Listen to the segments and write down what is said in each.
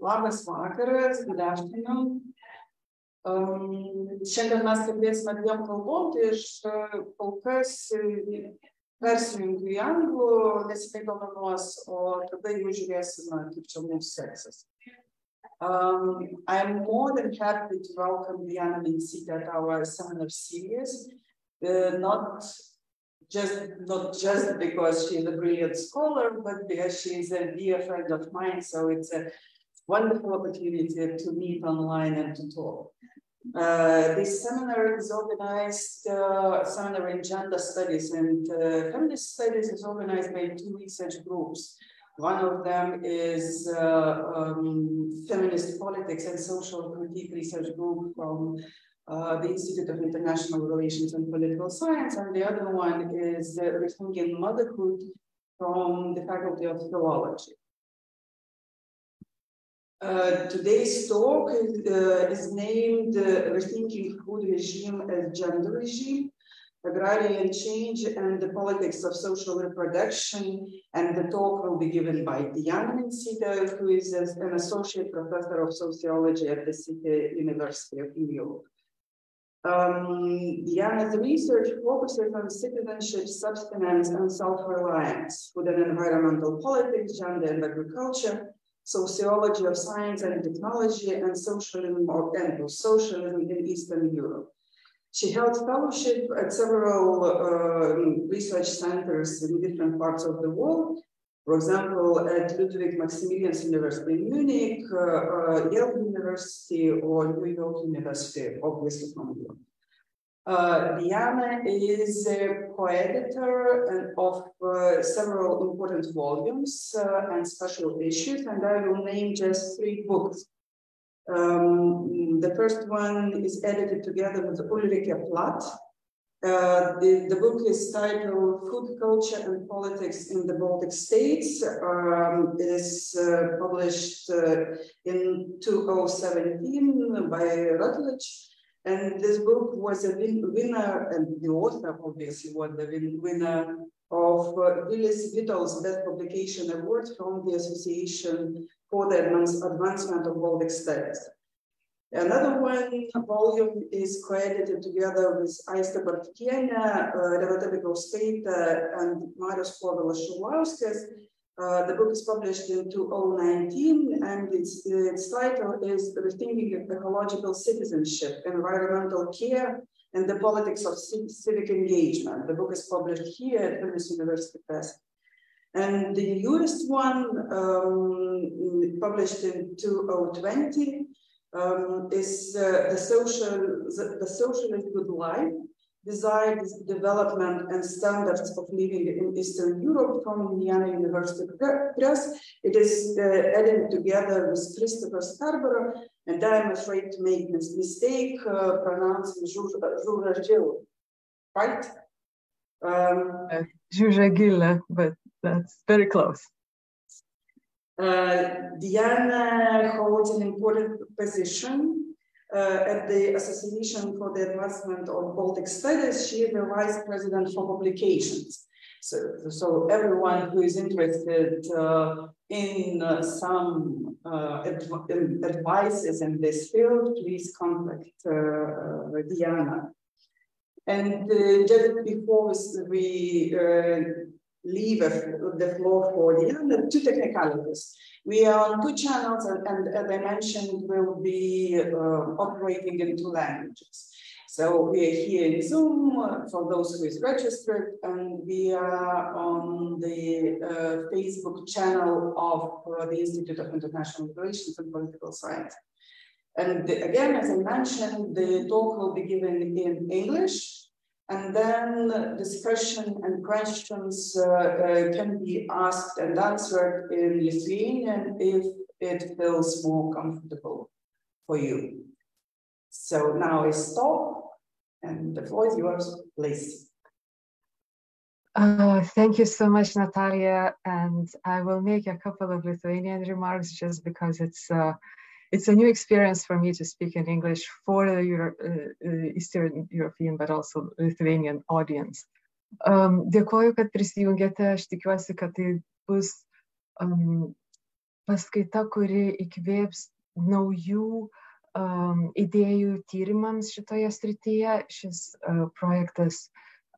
Labas vakaras, good afternoon. Šiandien mes kalbėsime dviem kalbom, tai aš kol kas persijungiu į anglų, nesikai dominuos, o tada jau žiūrėsime, kaip čia mums seksis. I'm more than happy to welcome Diana Vincita at our seminar series, not just because she is a brilliant scholar, but because she is a dear friend of mine, so it's a wonderful opportunity to meet online and to talk. This seminar is organized, seminar in gender studies and feminist studies is organized by two research groups. One of them is Feminist Politics and Social Critique Research Group from the Institute of International Relations and Political Science, and the other one is Rethinking Motherhood from the Faculty of Philology. Today's talk is named Rethinking Food Regime as Gender Regime, Agrarian Change and the Politics of Social Reproduction, and the talk will be given by Diana Vincita, who is an associate professor of sociology at the City University of New York. Diana's research focuses on citizenship, subsistence, and self-reliance, food and environmental politics, gender and agriculture, sociology of science and technology, and socialism in Eastern Europe. She held fellowship at several research centers in different parts of the world. For example, at Ludwig Maximilians University in Munich, Yale University, or New York University, obviously from Europe. Diana is a co-editor of several important volumes and special issues, and I will name just 3 books. The first one is edited together with Ulrike Platt. The book is titled Food Culture and Politics in the Baltic States. It is published in 2017 by Routledge. And this book was a winner, and the author obviously was the winner of Willis Whittle's Best Publication Award from the Association for the Advancement of Baltic Studies. Another volume is co-edited together with Aiste Bartkiene, Renata Bykauskaitė, and Marius Povilas Šidlauskas. The book is published in 2019, and its title is Rethinking Ecological Citizenship, Environmental Care, and the Politics of Civic Engagement. The book is published here at Vilnius University Press. And the newest one, published in 2020, is the Socialist Good Life, Desire, Development, and Standards of Living in Eastern Europe from Indiana University Press. It is edited together with Christopher Scarborough, and I am afraid to make this mistake, pronouncing Žuražil, right? Žuražila, but that's very close. Diana holds an important position at the Association for the Advancement of Baltic Studies. She is the Vice President for Publications. So everyone who is interested in some advices in this field, please contact Diana. And just before we leave the floor for Diana, 2 technicalities. We are on 2 channels, and as I mentioned, we'll be operating in 2 languages. So we are here in Zoom for those who is registered, and we are on the Facebook channel of the Institute of International Relations and Political Science. And again, as I mentioned, the talk will be given in English. And then discussion and questions can be asked and answered in Lithuanian if it feels more comfortable for you. So now I stop, and the floor is yours, please. Thank you so much, Natalia. And I will make a couple of Lithuanian remarks just because it's a new experience for me to speak in English for the Eastern European, but also Lithuanian audience. Dėkoju, kad prisijungėte. Aš tikiuosi, kad tai bus paskaita, kuri įkvėps naujų idėjų tyrimams šitoje srityje. Šis projektas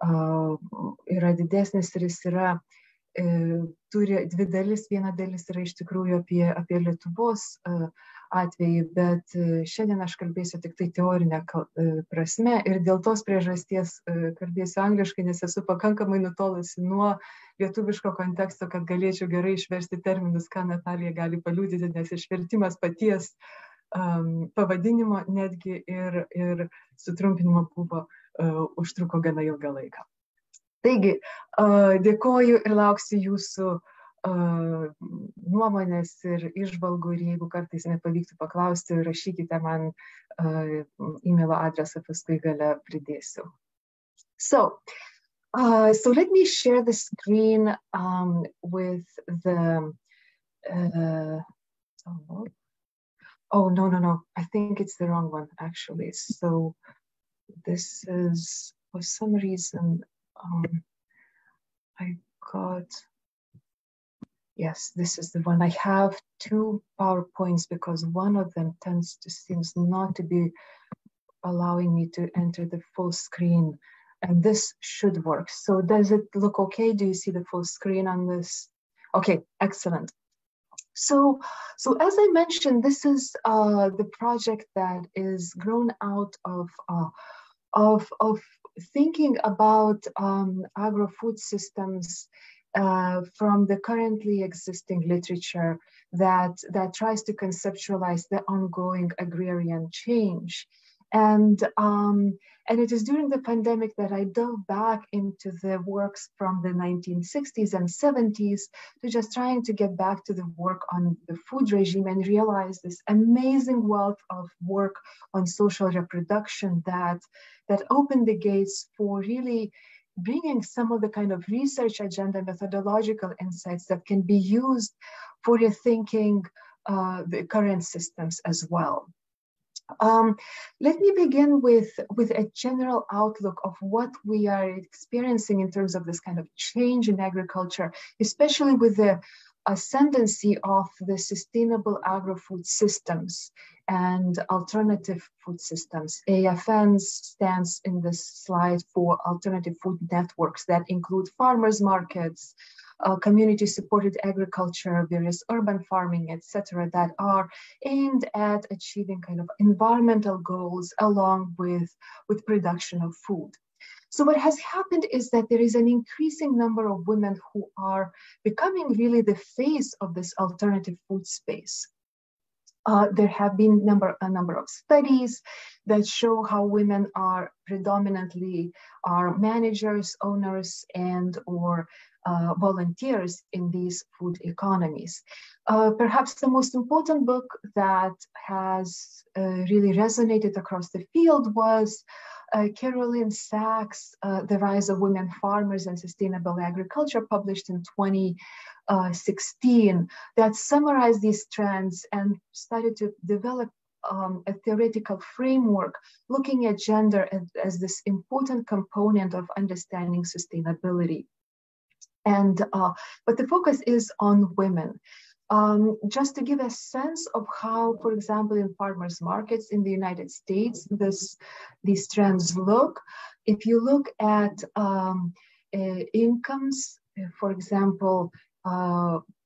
yra didesnis ir jis yra, turi dvi dalis. Viena dalis yra iš tikrųjų apie Lietuvos atvejį, bet šiandien aš kalbėsiu tik tai teorinę prasme ir dėl tos priežasties kalbėsiu angliškai, nes esu pakankamai nutolusi nuo lietuviško konteksto, kad galėčiau gerai išversti terminus, ką Natalija gali paliudyti, nes išvertimas paties pavadinimo netgi ir sutrumpinimo buvo užtruko gana ilgą laiką. Taigi, dėkoju ir lauksiu jūsų nuomonės ir išvalgų, ir jeigu kartais nepavyktų paklausti, rašykite man e-mailo adresą, paskui gale pridėsiu. So let me share the screen with the oh, no, I think it's the wrong one actually. So this is, for some reason, I got, yes, this is the one. I have two PowerPoints because one of them seems not to be allowing me to enter the full screen, and this should work. So does it look okay? Do you see the full screen on this? Okay, excellent. So as I mentioned, this is the project that is grown out of thinking about agro-food systems from the currently existing literature that tries to conceptualize the ongoing agrarian change. And it is during the pandemic that I dove back into the works from the 1960s and 70s to just trying to get back to the work on the food regime and realize this amazing wealth of work on social reproduction that opened the gates for really bringing some of the kind of research agenda, methodological insights that can be used for rethinking the current systems as well. Let me begin with a general outlook of what we are experiencing in terms of this kind of change in agriculture, especially with the ascendancy of the sustainable agro-food systems and alternative food systems. AFN stands in this slide for alternative food networks that include farmers markets, community-supported agriculture, various urban farming, etc., that are aimed at achieving kind of environmental goals along with production of food. So what has happened is that there is an increasing number of women who are becoming really the face of this alternative food space. There have been a number of studies that show how women are predominantly managers, owners, and or volunteers in these food economies. Perhaps the most important book that has really resonated across the field was Carolyn Sachs' The Rise of Women Farmers and Sustainable Agriculture, published in 2016, that summarized these trends and started to develop a theoretical framework looking at gender as this important component of understanding sustainability. And but the focus is on women. Just to give a sense of how, for example, in farmers markets in the United States, these trends look. If you look at incomes, for example,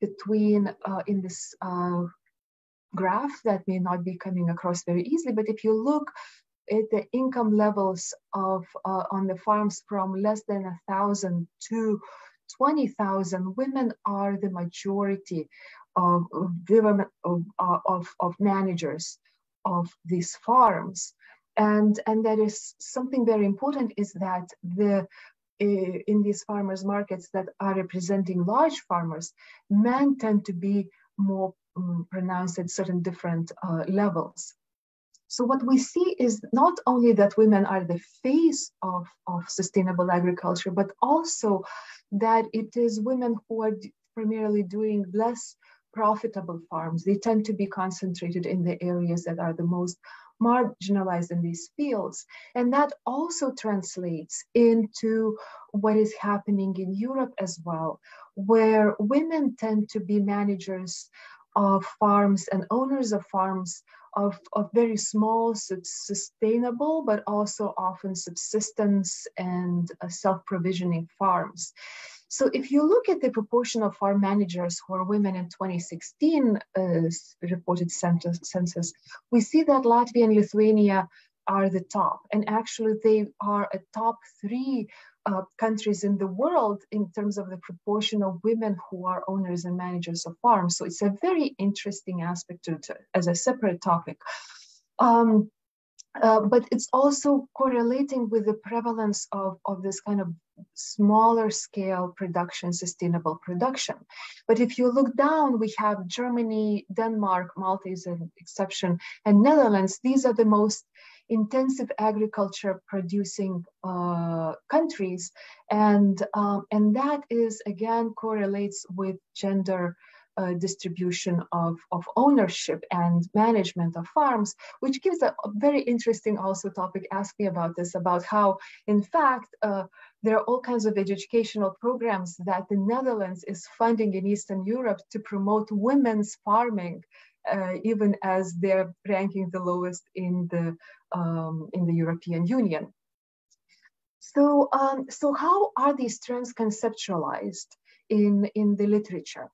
between in this graph that may not be coming across very easily, but if you look at the income levels of on the farms from less than 1,000 to 20,000, women are the majority of managers of these farms, and that is something very important, is that in these farmers markets that are representing large farmers, men tend to be more pronounced at certain different levels. So what we see is not only that women are the face of sustainable agriculture, but also that it is women who are primarily doing less profitable farms. They tend to be concentrated in the areas that are the most marginalized in these fields. And that also translates into what is happening in Europe as well, where women tend to be managers of farms and owners of farms of very small, sustainable, but also often subsistence and self-provisioning farms. So if you look at the proportion of farm managers who are women in 2016 reported census, we see that Latvia and Lithuania are the top. And actually they are a top 3 countries in the world in terms of the proportion of women who are owners and managers of farms. So it's a very interesting aspect as a separate topic. But it's also correlating with the prevalence of this kind of smaller scale production, sustainable production. But if you look down, we have Germany, Denmark, Malta is an exception, and Netherlands. These are the most intensive agriculture producing countries. And that is, again, correlates with gender distribution of ownership and management of farms, which gives a very interesting also topic. Ask me about this, about how, in fact, there are all kinds of educational programs that the Netherlands is funding in Eastern Europe to promote women's farming, even as they're ranking the lowest in the European Union. So, so how are these trends conceptualized in the literature?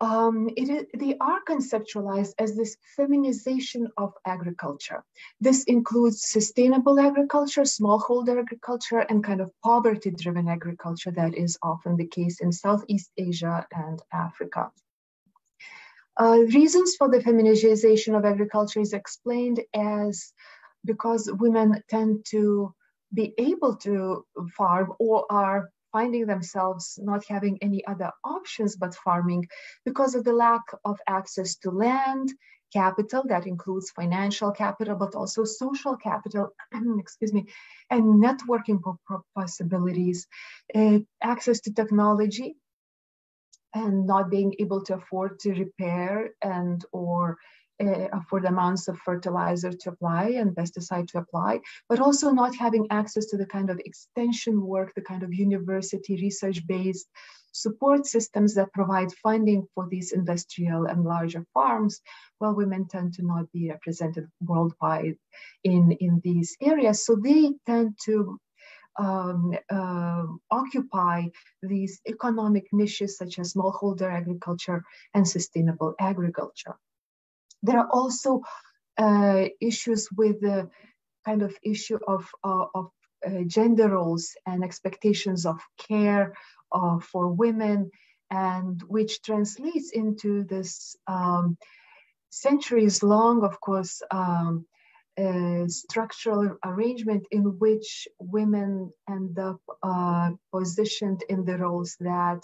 They are conceptualized as this feminization of agriculture. This includes sustainable agriculture, smallholder agriculture, and kind of poverty-driven agriculture that is often the case in Southeast Asia and Africa. Reasons for the feminization of agriculture is explained as because women tend to be able to farm or are finding themselves not having any other options but farming because of the lack of access to land, capital, that includes financial capital, but also social capital, excuse me, and networking possibilities, access to technology, and not being able to afford to repair and or afford amounts of fertilizer to apply and pesticide to apply, but also not having access to the kind of extension work, the kind of university research-based support systems that provide funding for these industrial and larger farms, while women tend to not be represented worldwide in these areas. So they tend to occupy these economic niches such as smallholder agriculture and sustainable agriculture. There are also issues with the kind of issue of gender roles and expectations of care for women, and which translates into this centuries-long, of course, structural arrangement in which women end up positioned in the roles that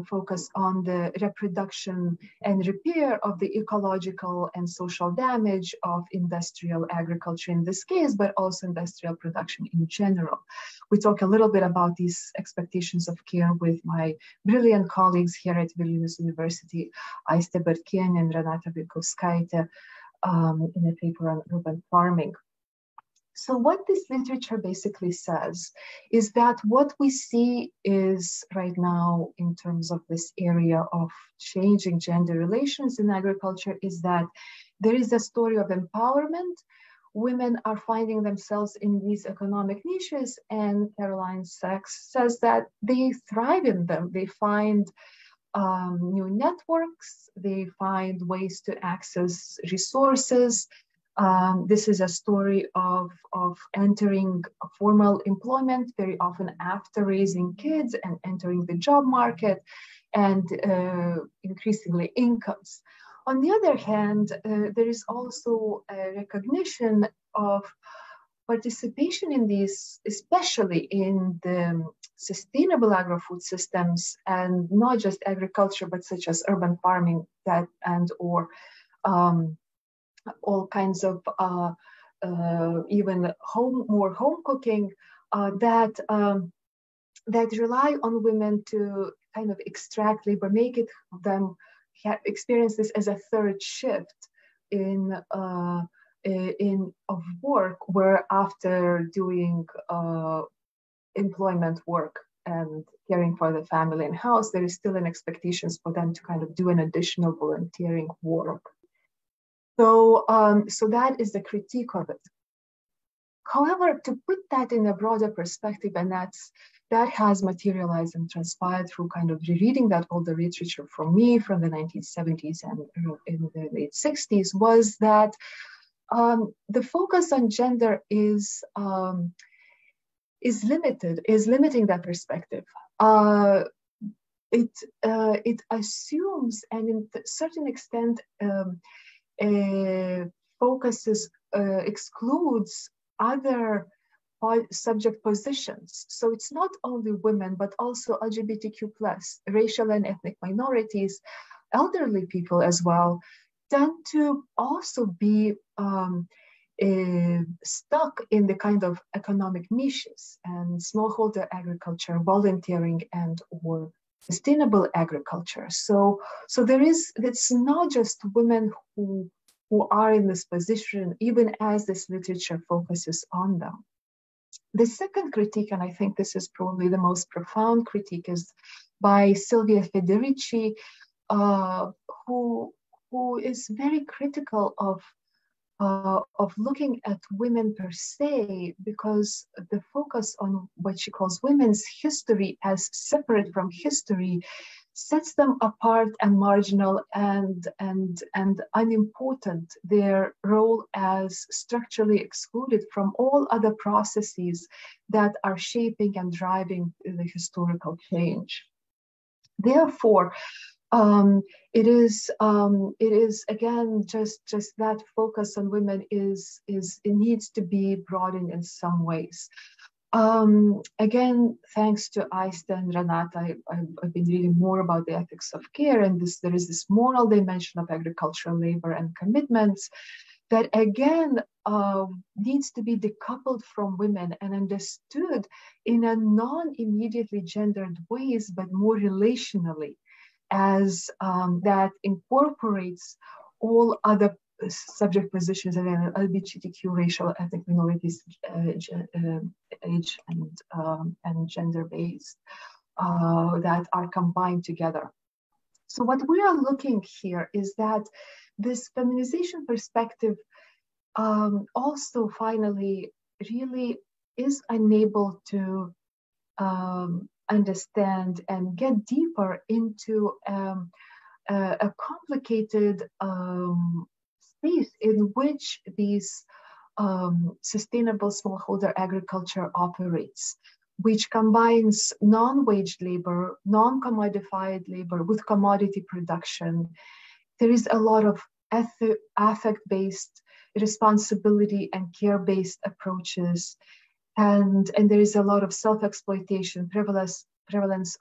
focus on the reproduction and repair of the ecological and social damage of industrial agriculture in this case, but also industrial production in general. We talk a little bit about these expectations of care with my brilliant colleagues here at Vilnius University, Aiste Bartkienė and Renata Vikauskaitė, in a paper on urban farming. So what this literature basically says is that what we see is right now in terms of this area of changing gender relations in agriculture is that there is a story of empowerment. Women are finding themselves in these economic niches, and Caroline Sachs says that they thrive in them. They find new networks, they find ways to access resources. This is a story of entering formal employment, very often after raising kids and entering the job market, and increasingly incomes. On the other hand, there is also a recognition of participation in these, especially in the sustainable agro-food systems, and not just agriculture, but such as urban farming that and or all kinds of even more home cooking that rely on women to kind of extract labor, make it them experience this as a third shift in of work where after doing employment work and caring for the family and house, there is still an expectations for them to kind of do an additional volunteering work. So, so that is the critique of it. However, to put that in a broader perspective, and that has materialized and transpired through kind of rereading that older literature from me from the 1970s and in the late 60s, was that the focus on gender is limiting that perspective. It assumes, and in a certain extent excludes other subject positions. So it's not only women, but also LGBTQ+, racial and ethnic minorities, elderly people as well, tend to also be stuck in the kind of economic niches and smallholder agriculture, volunteering, and or sustainable agriculture. So it's not just women who are in this position, even as this literature focuses on them. The second critique, and I think this is probably the most profound critique, is by Silvia Federici, who is very critical of looking at women per se, because the focus on what she calls women's history as separate from history sets them apart and marginal and unimportant, their role as structurally excluded from all other processes that are shaping and driving the historical change. Therefore, it is again just that focus on women it needs to be broadened in some ways. Again, thanks to Aiste and Renata, I've been reading more about the ethics of care, and there is this moral dimension of agricultural labor and commitments that again needs to be decoupled from women and understood in a non-immediately gendered ways, but more relationally, as that incorporates all other subject positions and LGBTQ, racial, ethnic minorities, age and gender-based that are combined together. So what we are looking here is that this feminization perspective also finally really is unable to understand and get deeper into a complicated space in which these sustainable smallholder agriculture operates, which combines non-wage labor, non-commodified labor with commodity production. There is a lot of affect-based responsibility and care-based approaches. And there is a lot of self-exploitation, prevalence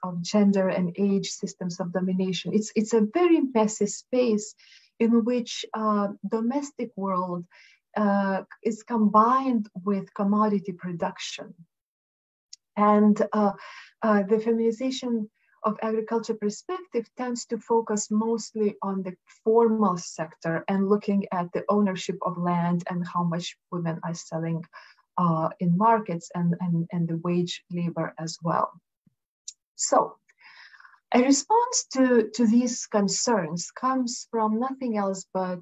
of gender and age systems of domination. It's a very messy space in which domestic world is combined with commodity production. And the feminization of agriculture perspective tends to focus mostly on the formal sector and looking at the ownership of land and how much women are selling in markets and the wage labor as well. So a response to these concerns comes from nothing else but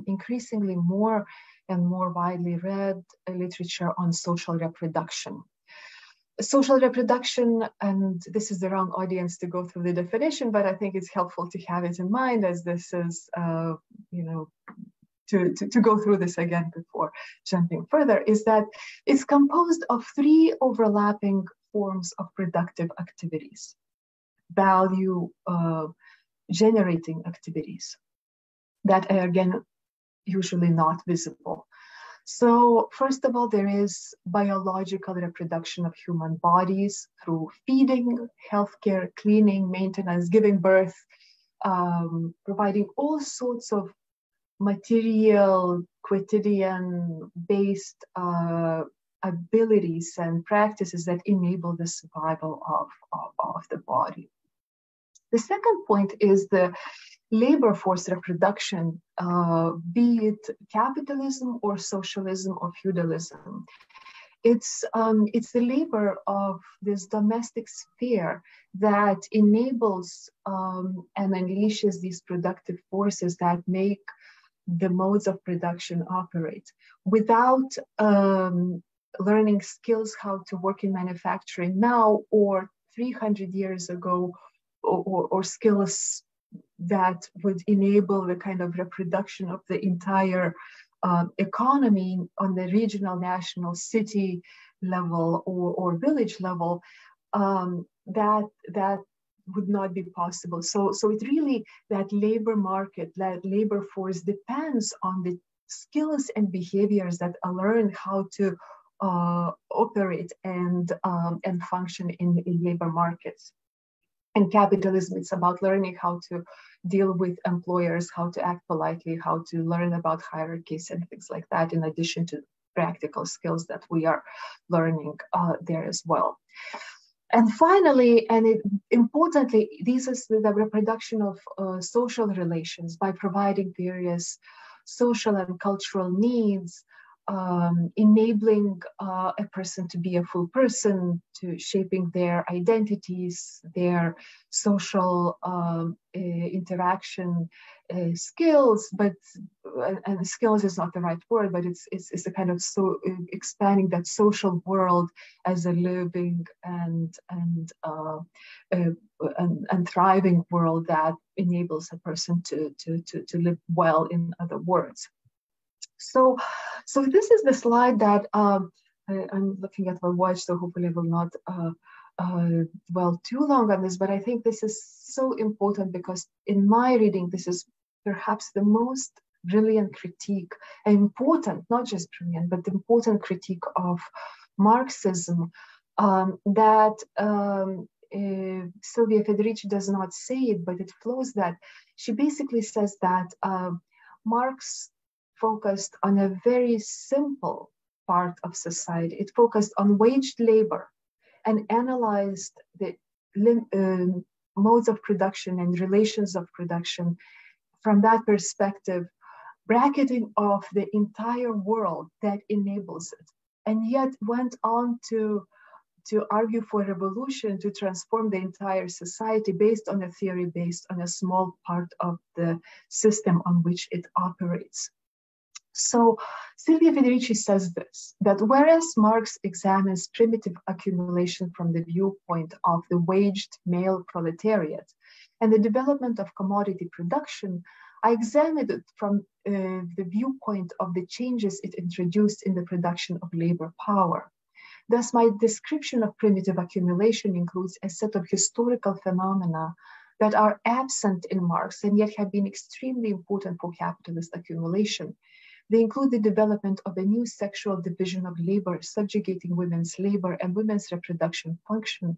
increasingly more and more widely read literature on social reproduction. Social reproduction, and this is the wrong audience to go through the definition, but I think it's helpful to have it in mind, as this is, to go through this again before jumping further, is that it's composed of three overlapping forms of productive activities, value generating activities that are, again, usually not visible. So first of all, there is biological reproduction of human bodies through feeding, healthcare, cleaning, maintenance, giving birth, providing all sorts of material, quotidian-based abilities and practices that enable the survival of the body. The second point is the labor force reproduction, be it capitalism or socialism or feudalism. It's the labor of this domestic sphere that enables and unleashes these productive forces that make the modes of production operate. Without learning skills how to work in manufacturing now or 300 years ago, or skills that would enable the kind of reproduction of the entire economy on the regional, national, city level or village level, that would not be possible. So it really, that labor market, that labor force depends on the skills and behaviors that are learned how to operate and function in labor markets. And capitalism, it's about learning how to deal with employers, how to act politely, how to learn about hierarchies and things like that, in addition to practical skills that we are learning there as well. And finally, and importantly, this is the reproduction of social relations by providing various social and cultural needs, enabling a person to be a full person, to shaping their identities, their social interaction skills, but and skills is not the right word, but it's a kind of expanding that social world as a living and thriving world that enables a person to live well, in other words. So this is the slide that I'm looking at my watch, so hopefully I will not dwell too long on this, but I think this is so important because in my reading, this is perhaps the most brilliant critique, and important, not just brilliant, but important critique of Marxism that Silvia Federici does not say it, but it flows that. She basically says that Marx focused on a very simple part of society. It focused on waged labor and analyzed the modes of production and relations of production from that perspective, bracketing off the entire world that enables it, and yet went on to argue for revolution, to transform the entire society based on a theory, based on a small part of the system on which it operates. So Silvia Federici says this, that whereas Marx examines primitive accumulation from the viewpoint of the waged male proletariat and the development of commodity production, I examined it from the viewpoint of the changes it introduced in the production of labor power. Thus, my description of primitive accumulation includes a set of historical phenomena that are absent in Marx and yet have been extremely important for capitalist accumulation. They include the development of a new sexual division of labor, subjugating women's labor and women's reproductive function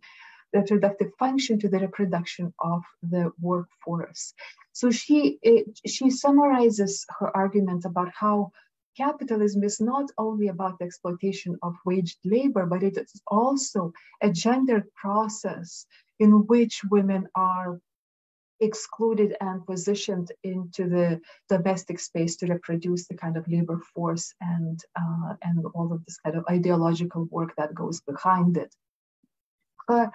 to the reproduction of the workforce. So she summarizes her argument about how capitalism is not only about the exploitation of waged labor, but it is also a gendered process in which women are excluded and positioned into the domestic space to reproduce the kind of labor force and all of this kind of ideological work that goes behind it. Her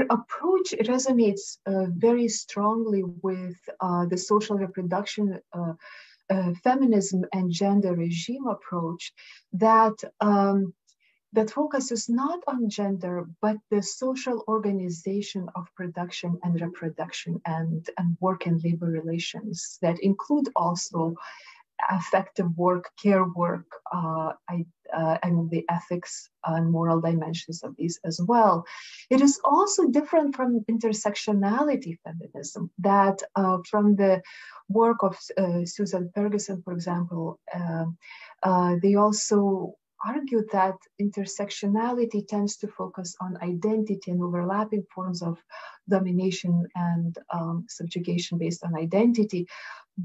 approach resonates very strongly with the social reproduction, feminism and gender regime approach that that focuses not on gender, but the social organization of production and reproduction and work and labor relations that include also affective work, care work, and the ethics and moral dimensions of these as well. It is also different from intersectionality feminism that from the work of Susan Ferguson, for example, they also argued that intersectionality tends to focus on identity and overlapping forms of domination and subjugation based on identity,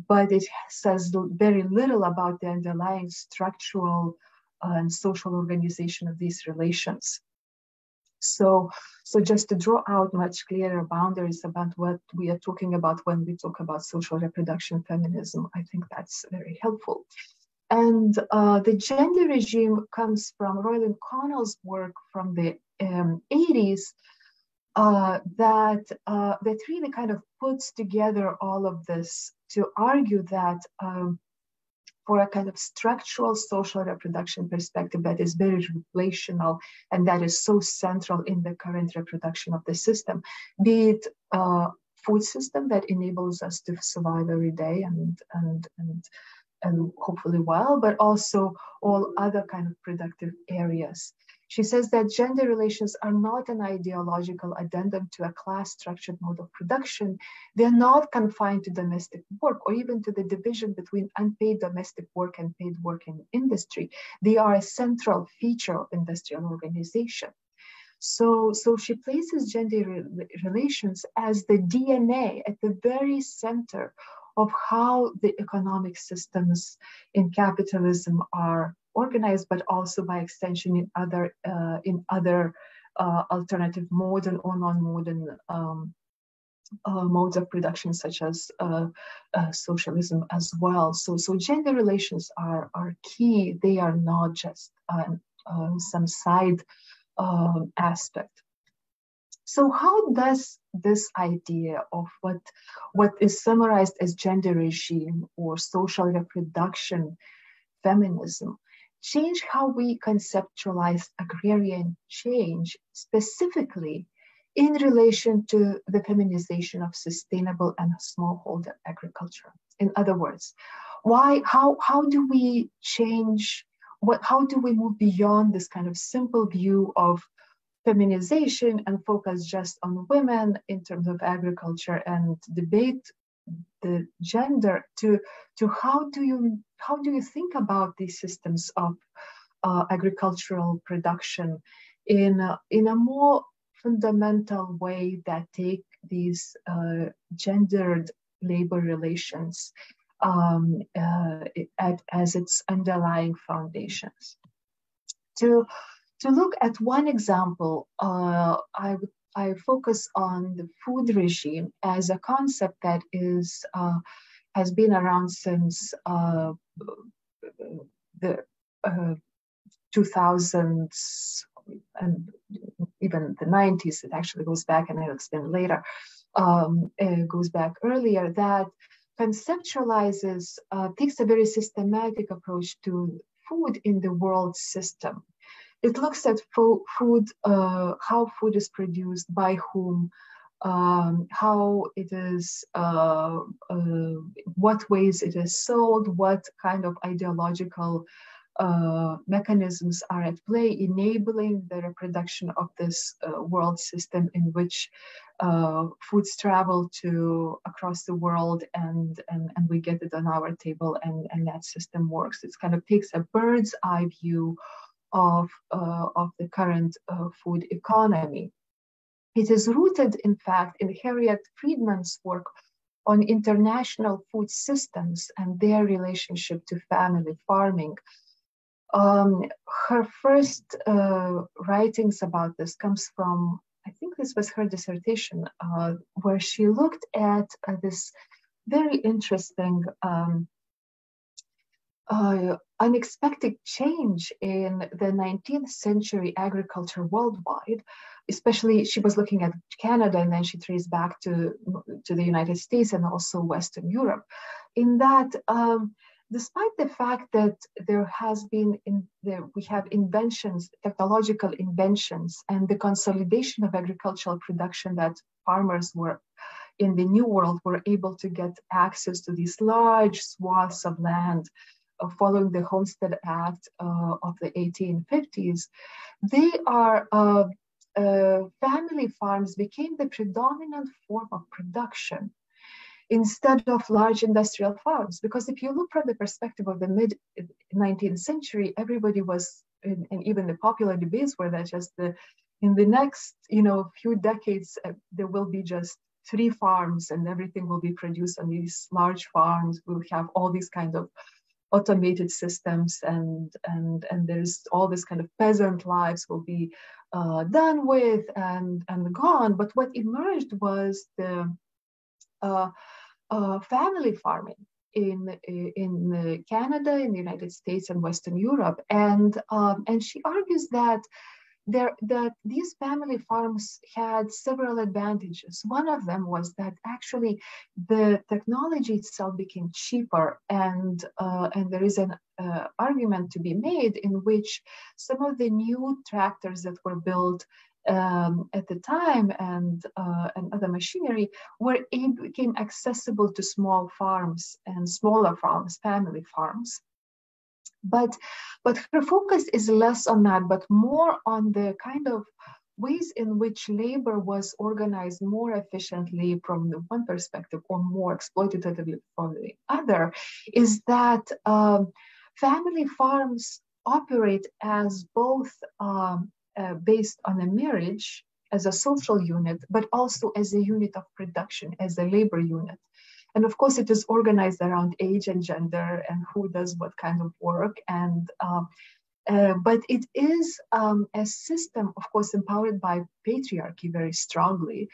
but it says very little about the underlying structural and social organization of these relations. So just to draw out much clearer boundaries about what we are talking about when we talk about social reproduction feminism, I think that's very helpful. And the gender regime comes from Royland Connell's work from the 80s that really kind of puts together all of this to argue that for a kind of structural social reproduction perspective that is very relational and that is so central in the current reproduction of the system, be it food system that enables us to survive every day and hopefully well, but also all other kind of productive areas. She says that gender relations are not an ideological addendum to a class-structured mode of production. They're not confined to domestic work or even to the division between unpaid domestic work and paid work in industry. They are a central feature of industrial organization. So she places gender relations as the DNA at the very center of how the economic systems in capitalism are organized, but also by extension in other alternative modern or non-modern modes of production, such as socialism as well. So gender relations are key. They are not just some side aspect. So how does this idea of what is summarized as gender regime or social reproduction feminism change how we conceptualize agrarian change, specifically in relation to the feminization of sustainable and smallholder agriculture? In other words, how do we change, how do we move beyond this kind of simple view of feminization and focus just on women in terms of agriculture and debate the gender to how do you think about these systems of agricultural production in a more fundamental way that take these gendered labor relations as its underlying foundations. To look at one example, I focus on the food regime as a concept that has been around since the 2000s and even the 90s. It actually goes back, and I'll explain later. It goes back earlier, that conceptualizes, takes a very systematic approach to food in the world system. It looks at food, how food is produced, by whom, how it is, what ways it is sold, what kind of ideological mechanisms are at play, enabling the reproduction of this world system in which foods travel to across the world and we get it on our table and that system works. It kind of takes a bird's eye view of the current food economy. It is rooted, in fact, in Harriet Friedman's work on international food systems and their relationship to family farming. Her first writings about this comes from, I think this was her dissertation, where she looked at this very interesting unexpected change in the 19th century agriculture worldwide. Especially, she was looking at Canada, and then she traced back to the United States and also Western Europe. In that, despite the fact that there has been, we have inventions, technological inventions, and the consolidation of agricultural production, that farmers were in the New World were able to get access to these large swaths of land following the Homestead Act of the 1850s, they are family farms became the predominant form of production instead of large industrial farms. Because if you look from the perspective of the mid-19th century, everybody was, and even the popular debates were that just in the next few decades, there will be just 3 farms and everything will be produced on these large farms. We'll have all these kind of automated systems and there's all this kind of peasant lives will be done with and gone. But what emerged was the family farming in Canada, in the United States, and Western Europe, and she argues that these family farms had several advantages. One of them was that actually the technology itself became cheaper, and there is an argument to be made in which some of the new tractors that were built at the time and other machinery became accessible to small farms and smaller farms, family farms. But her focus is less on that, but more on the kind of ways in which labor was organized more efficiently from the one perspective or more exploitatively from the other, is that family farms operate as both based on a marriage as a social unit, but also as a unit of production, as a labor unit. And of course, it is organized around age and gender and who does what kind of work. And but it is a system, of course, empowered by patriarchy very strongly.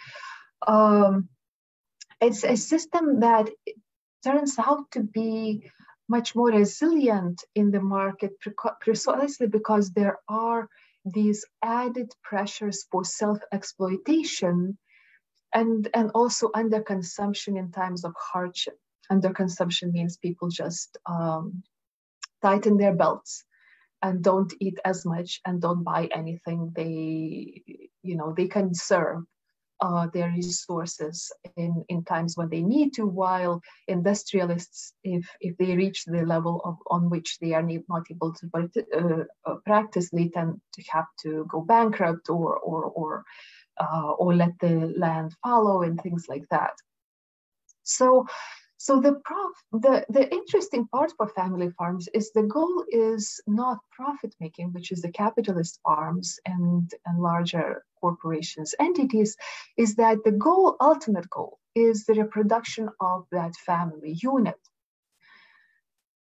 It's a system that turns out to be much more resilient in the market precisely because there are these added pressures for self-exploitation and also underconsumption in times of hardship. Underconsumption means people just tighten their belts and don't eat as much and don't buy anything. They conserve their resources in times when they need to, while industrialists, if they reach the level on which they are not able to practice, they tend to have to go bankrupt or let the land fallow and things like that. So the interesting part for family farms is the goal is not profit making, which is the capitalist farms and larger corporations entities, is that the ultimate goal is the reproduction of that family unit.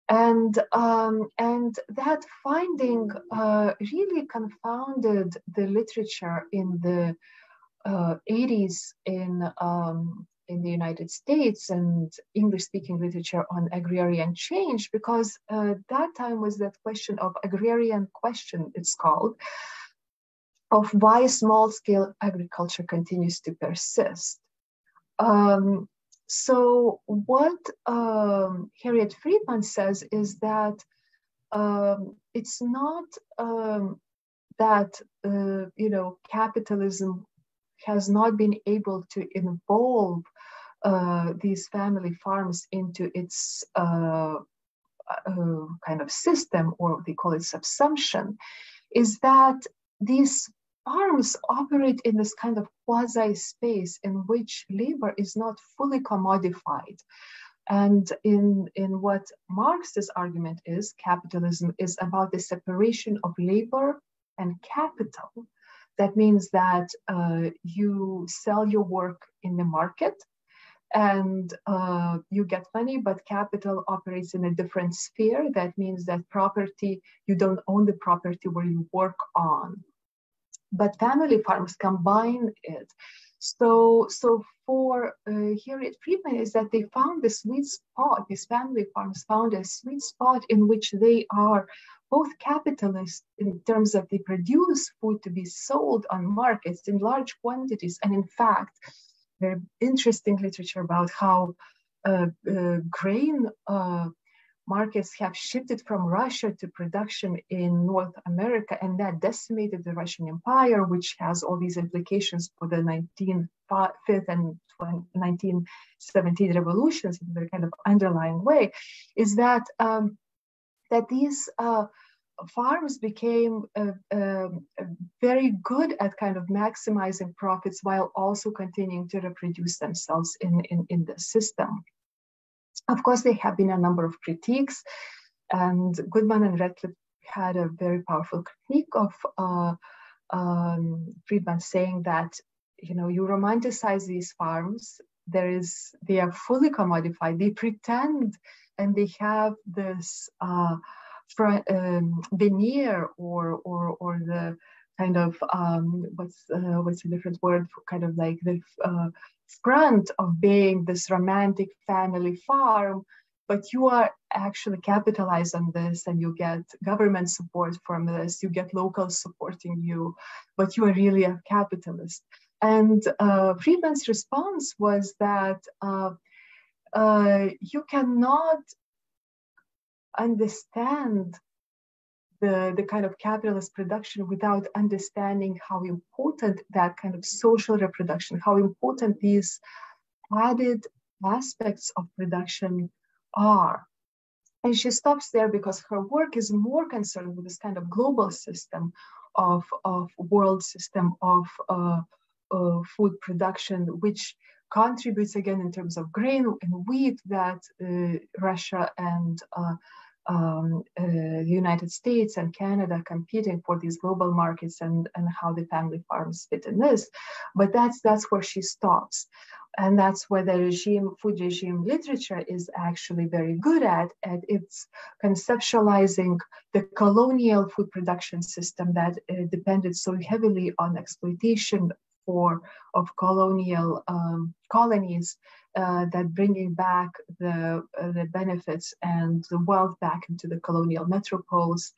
And that finding really confounded the literature in the 80s in the United States and English-speaking literature on agrarian change, because that time was that question of agrarian question, it's called, of why small-scale agriculture continues to persist. So what Harriet Friedman says is that it's not that capitalism has not been able to involve these family farms into its kind of system, or they call it subsumption, is that these farms operate in this kind of quasi-space in which labor is not fully commodified. And in what Marx's argument is, capitalism is about the separation of labor and capital. That means that you sell your work in the market and you get money, but capital operates in a different sphere. That means that property, you don't own the property where you work on. But family farms combine it. So for Harriet Friedman is that they found the sweet spot, these family farms found a sweet spot in which they are both capitalist in terms of they produce food to be sold on markets in large quantities. And in fact, very interesting literature about how grain markets have shifted from Russia to production in North America, and that decimated the Russian Empire, which has all these implications for the 1905 and 1917 revolutions in a very kind of underlying way, is that that these farms became very good at kind of maximizing profits while also continuing to reproduce themselves in the system. Of course, there have been a number of critiques, and Goodman and Radcliffe had a very powerful critique of Friedman, saying that, you romanticize these farms. They are fully commodified. They pretend, and they have this veneer or the kind of what's a different word for kind of like the front of being this romantic family farm, but you are actually capitalize on this and you get government support from this, you get locals supporting you, but you are really a capitalist. And Friedman's response was that you cannot understand the kind of capitalist production without understanding how important that kind of social reproduction, how important these added aspects of production are. And she stops there because her work is more concerned with this kind of global system of world system of food production, which contributes again in terms of grain and wheat that Russia and the United States and Canada competing for these global markets, and how the family farms fit in this. But that's where she stops. And that's where the food regime literature is actually very good at. And it's conceptualizing the colonial food production system that depended so heavily on exploitation of colonial colonies, that bringing back the benefits and the wealth back into the colonial metropoles,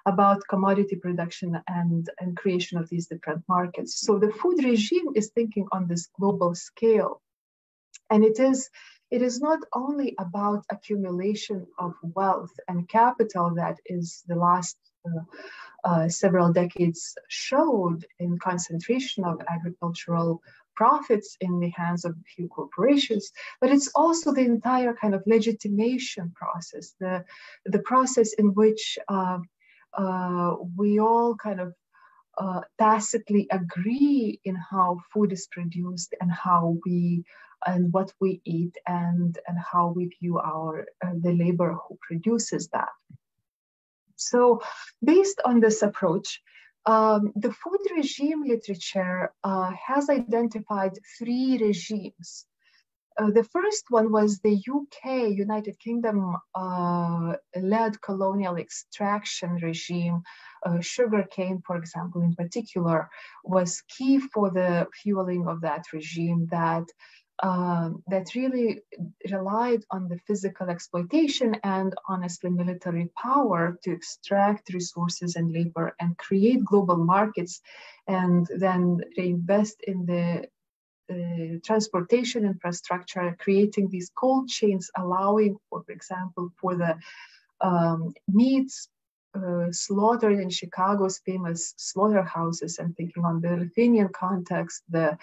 about commodity production and creation of these different markets. So the food regime is thinking on this global scale. And it is not only about accumulation of wealth and capital that is the last several decades showed in concentration of agricultural profits in the hands of a few corporations, but it's also the entire kind of legitimation process, the process in which we all kind of tacitly agree in how food is produced and what we eat and how we view the labor who produces that. So based on this approach, the food regime literature has identified 3 regimes. The first one was the UK, United Kingdom led colonial extraction regime. Sugarcane, for example, in particular, was key for the fueling of that regime that really relied on the physical exploitation and honestly military power to extract resources and labor and create global markets, and then reinvest in the transportation infrastructure, creating these cold chains, allowing, for example, for the meats slaughtered in Chicago's famous slaughterhouses. I'm thinking on the Lithuanian context, the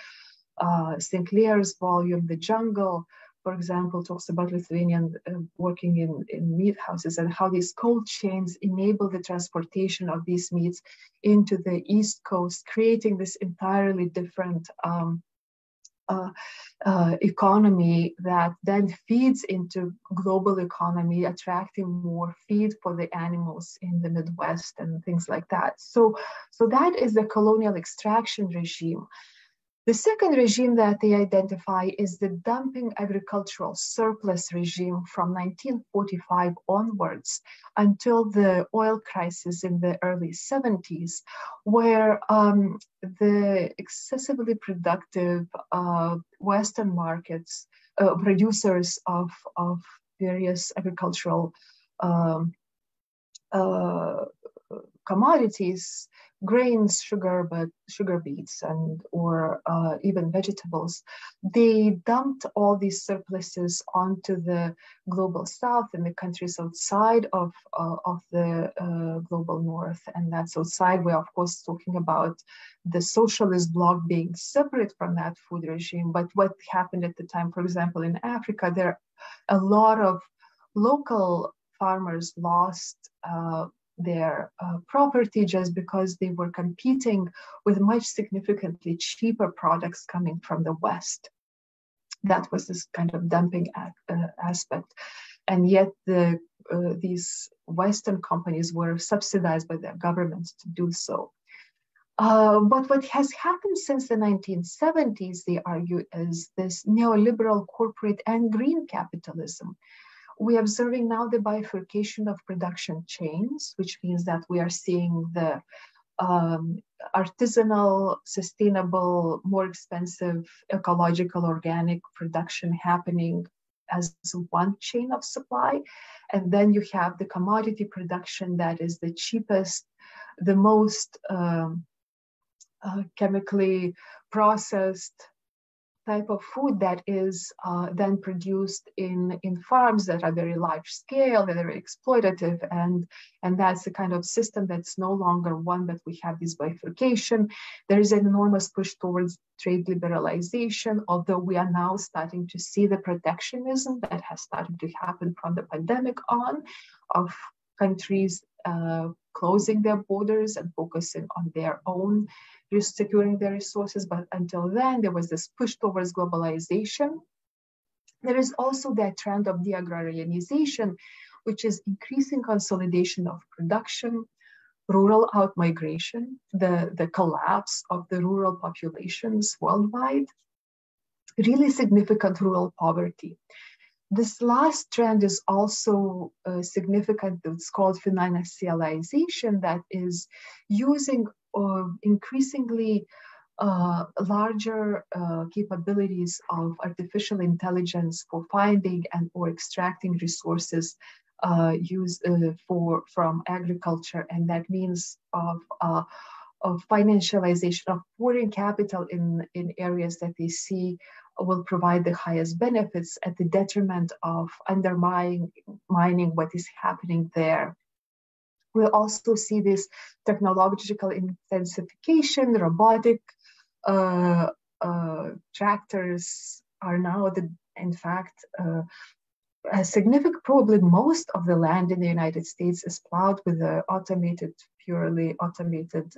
Sinclair's volume, The Jungle, for example, talks about Lithuanian working in meat houses and how these cold chains enable the transportation of these meats into the East Coast, creating this entirely different economy that then feeds into global economy, attracting more feed for the animals in the Midwest and things like that. So that is the colonial extraction regime. The second regime that they identify is the dumping agricultural surplus regime from 1945 onwards until the oil crisis in the early 70s, where the excessively productive Western markets, producers of various agricultural commodities, grains, sugar beets, or even vegetables, they dumped all these surpluses onto the global south and the countries outside of the global north. And that's outside, we're of course talking about the socialist bloc being separate from that food regime. But what happened at the time, for example, in Africa, there a lot of local farmers lost their property just because they were competing with much significantly cheaper products coming from the West. That was this kind of dumping aspect. And yet these Western companies were subsidized by their governments to do so. But what has happened since the 1970s, they argue, is this neoliberal corporate and green capitalism. We're observing now the bifurcation of production chains, which means that we are seeing the artisanal, sustainable, more expensive, ecological, organic production happening as one chain of supply. And then you have the commodity production that is the cheapest, the most chemically processed type of food that is then produced in farms that are very large scale, that are very exploitative, and that's the kind of system that's no longer one that we have this bifurcation. There is an enormous push towards trade liberalization, although we are now starting to see the protectionism that has started to happen from the pandemic on, of countries closing their borders and focusing on their own securing their resources. But until then, there was this push towards globalization. There is also that trend of de-agrarianization, which is increasing consolidation of production, rural outmigration, the collapse of the rural populations worldwide, really significant rural poverty. This last trend is also significant. It's called financialization, that is using increasingly larger capabilities of artificial intelligence for finding and or extracting resources from agriculture, and that means of financialization, of pouring capital in areas that they see will provide the highest benefits at the detriment of undermining what is happening there. We also see this technological intensification. Robotic tractors are now, in fact, a significant, probably most of the land in the United States is plowed with the purely automated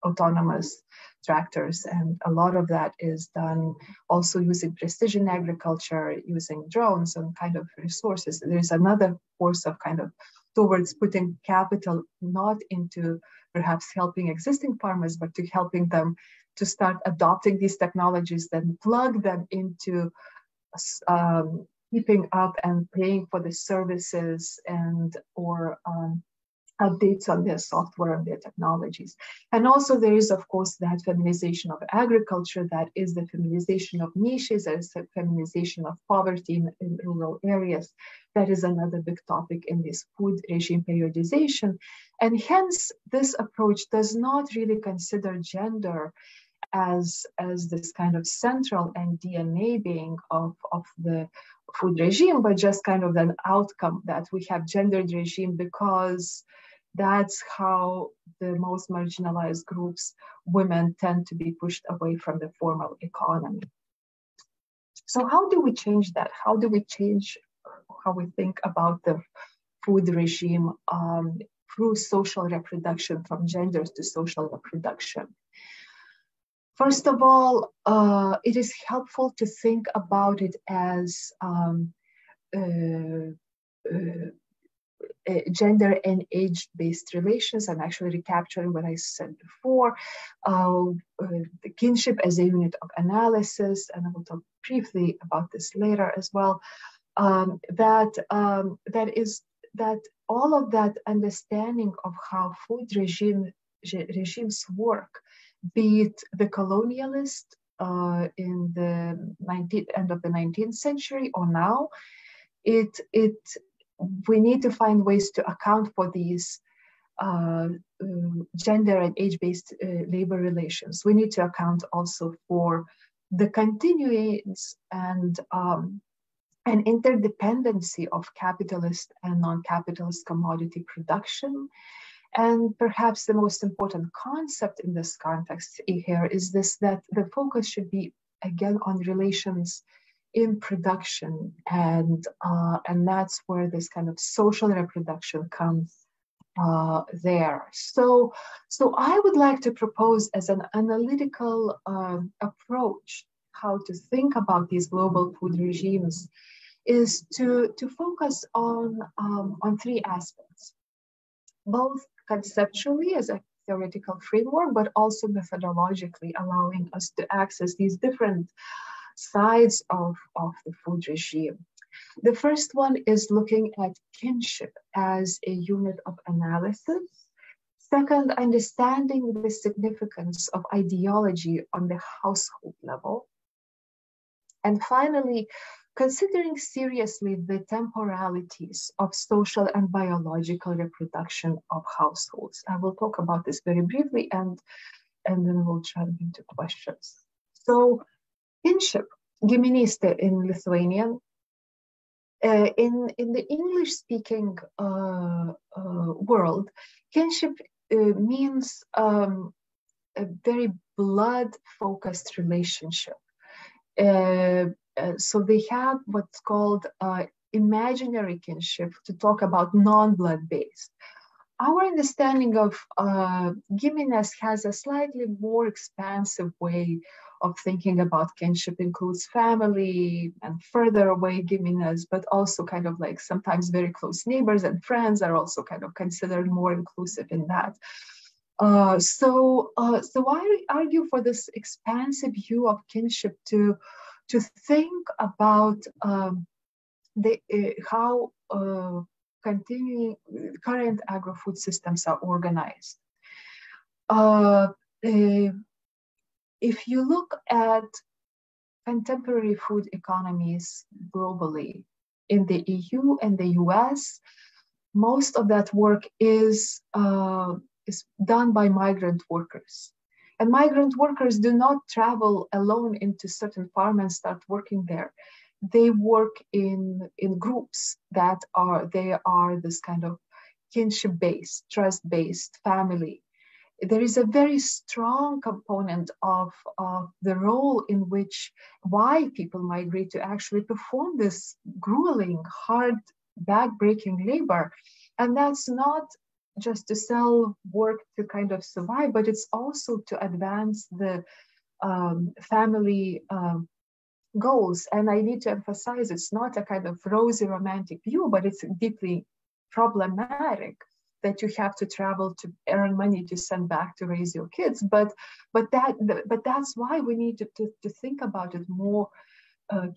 autonomous tractors, and a lot of that is done also using precision agriculture, using drones and kind of resources. There's another force of kind of towards putting capital not into perhaps helping existing farmers, but to helping them to start adopting these technologies, then plug them into keeping up and paying for the services and or updates on their software and their technologies. And also there is, of course, that feminization of agriculture, that is the feminization of niches, that is the feminization of poverty in rural areas. That is another big topic in this food regime periodization. And hence, this approach does not really consider gender as this kind of central and DNA being of the food regime, but just kind of an outcome that we have gendered regime because that's how the most marginalized groups, women, tend to be pushed away from the formal economy. So how do we change that? How do we change how we think about the food regime through social reproduction, from genders to social reproduction? First of all, it is helpful to think about it as gender and age-based relations. I'm actually recapturing what I said before. The kinship as a unit of analysis, and I will talk briefly about this later as well. That all of that understanding of how food regimes work, be it the colonialist in the end of the 19th century or now, we need to find ways to account for these gender and age-based labor relations. We need to account also for the continuance and interdependency of capitalist and non-capitalist commodity production. And perhaps the most important concept in this context here is this, that the focus should be, again, on relations in production, and that's where this kind of social reproduction comes there. So I would like to propose as an analytical approach how to think about these global food regimes is to focus on three aspects, both conceptually as a theoretical framework, but also methodologically, allowing us to access these different sides of the food regime. The first one is looking at kinship as a unit of analysis. Second, understanding the significance of ideology on the household level. And finally, considering seriously the temporalities of social and biological reproduction of households. I will talk about this very briefly and then we'll jump into questions. So, kinship, giminystė in Lithuanian. In the English-speaking world, kinship means a very blood-focused relationship. So they have what's called imaginary kinship to talk about non-blood based. Our understanding of giminės has a slightly more expansive way of thinking about kinship, includes family and further away giminės, but also kind of like sometimes very close neighbors and friends are also kind of considered more inclusive in that. So I argue for this expansive view of kinship to think about how continuing current agro-food systems are organized. If you look at contemporary food economies globally, in the EU and the US, most of that work is done by migrant workers. And migrant workers do not travel alone into certain farm and start working there. They work in groups that are this kind of kinship-based, trust-based family. There is a very strong component of the role in which why people migrate to actually perform this grueling, hard, back-breaking labor. And that's not just to sell work to kind of survive, but it's also to advance the family goals. And I need to emphasize, it's not a kind of rosy romantic view, but it's deeply problematic that you have to travel to earn money to send back to raise your kids. But that's why we need to think about it more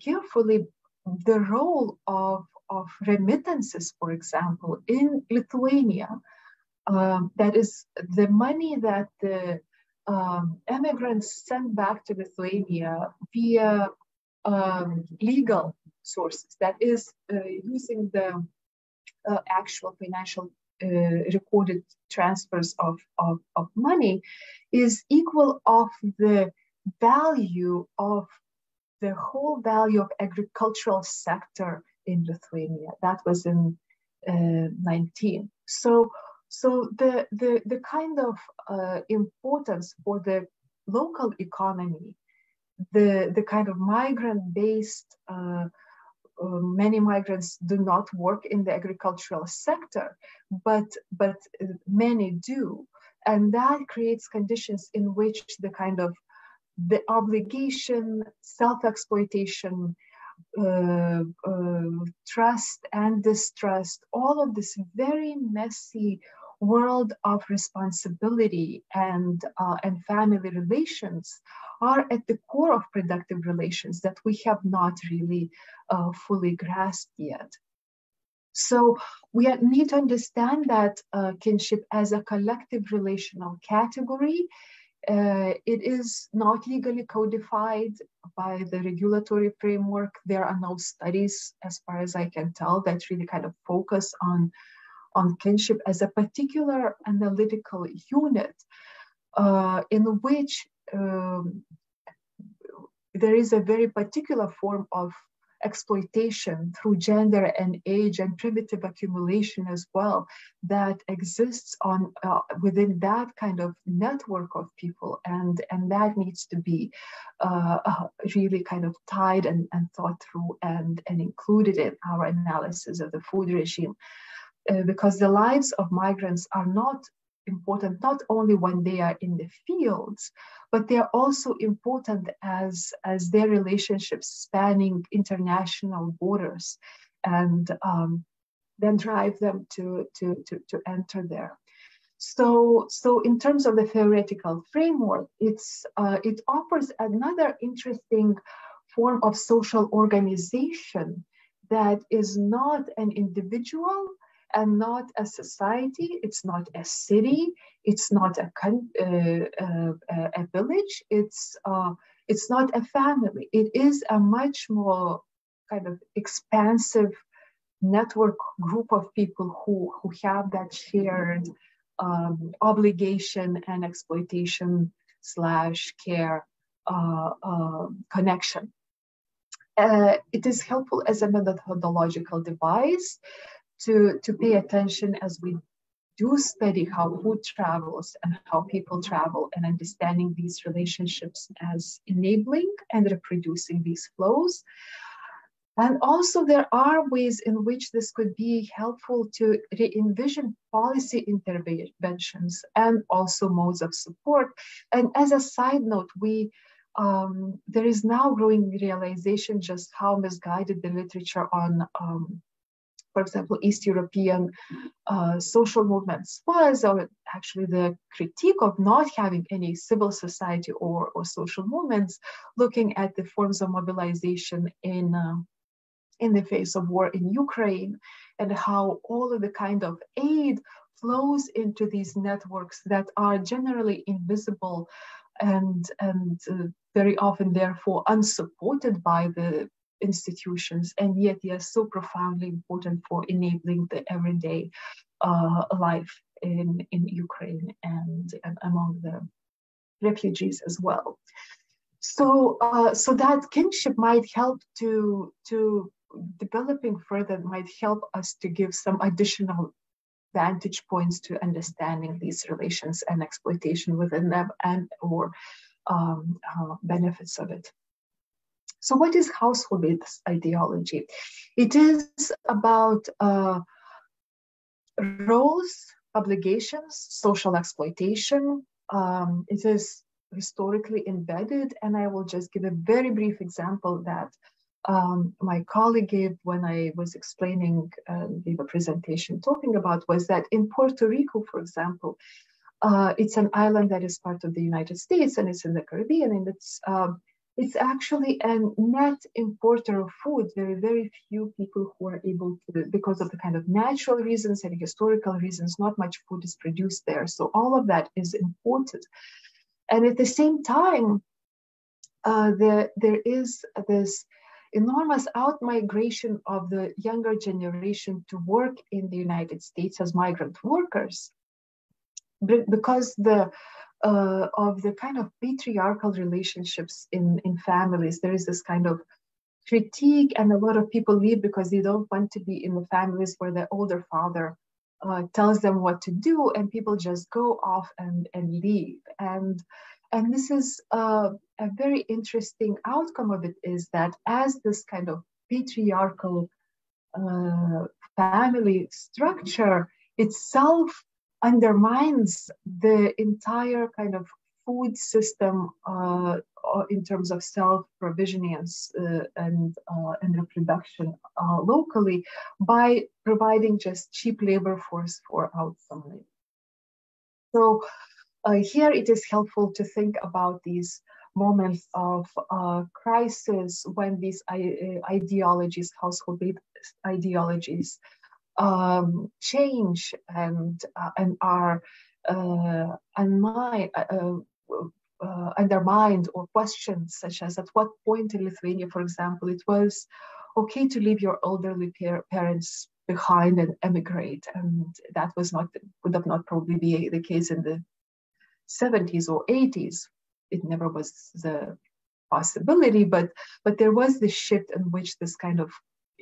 carefully. The role of remittances, for example, in Lithuania, that is the money that the immigrants send back to Lithuania via legal sources, that is using the actual financial recorded transfers of money, is equal of the value of the whole value of agricultural sector in Lithuania. That was in 19. So the kind of importance for the local economy, the kind of migrant-based, many migrants do not work in the agricultural sector, but many do. And that creates conditions in which the kind of the obligation, self-exploitation, trust and distrust, all of this very messy world of responsibility and family relations are at the core of productive relations that we have not really fully grasped yet. So we need to understand that kinship as a collective relational category. It is not legally codified by the regulatory framework. There are no studies, as far as I can tell, that really kind of focus on kinship as a particular analytical unit in which there is a very particular form of exploitation through gender and age and primitive accumulation as well that exists on within that kind of network of people, and that needs to be really kind of tied and thought through and included in our analysis of the food regime, because the lives of migrants are not important not only when they are in the fields, but they are also important as their relationships spanning international borders and then drive them to enter there. So in terms of the theoretical framework, it offers another interesting form of social organization that is not an individual and not a society. It's not a city. It's not a village. It's not a family. It is a much more kind of expansive network group of people who have that shared obligation and exploitation / care connection. It is helpful as a methodological device to pay attention as we do study how food travels and how people travel, and understanding these relationships as enabling and reproducing these flows. And also there are ways in which this could be helpful to re-envision policy interventions and also modes of support. And as a side note, there is now growing realization just how misguided the literature on, for example, East European social movements was, or actually the critique of not having any civil society or social movements, looking at the forms of mobilization in the face of war in Ukraine, and how all of the kind of aid flows into these networks that are generally invisible and very often therefore unsupported by the institutions, and yet they are so profoundly important for enabling the everyday life in Ukraine and among the refugees as well. So that kinship might help to developing further, might help us to give some additional vantage points to understanding these relations and exploitation within them, and or benefits of it. So what is household-based ideology? It is about roles, obligations, social exploitation. It is historically embedded, and I will just give a very brief example that my colleague gave when I was explaining, gave a presentation talking about, was that in Puerto Rico, for example, it's an island that is part of the United States and it's in the Caribbean, and it's actually a net importer of food. There are very few people who are able to, because of the kind of natural reasons and historical reasons, not much food is produced there. So all of that is imported. And at the same time, there is this enormous out-migration of the younger generation to work in the United States as migrant workers, because of the kind of patriarchal relationships in families. There is this kind of critique, and a lot of people leave because they don't want to be in the families where the older father tells them what to do, and people just go off and leave. And this is a very interesting outcome of it, is that as this kind of patriarchal family structure itself undermines the entire kind of food system in terms of self-provisioning and reproduction locally, by providing just cheap labor force for outside. So here it is helpful to think about these moments of crisis when these ideologies, household-based ideologies, change and are undermined or questioned, such as at what point in Lithuania, for example, it was okay to leave your elderly parents behind and emigrate, and that would have not probably be the case in the 70s or 80s. It never was the possibility, but there was this shift in which this kind of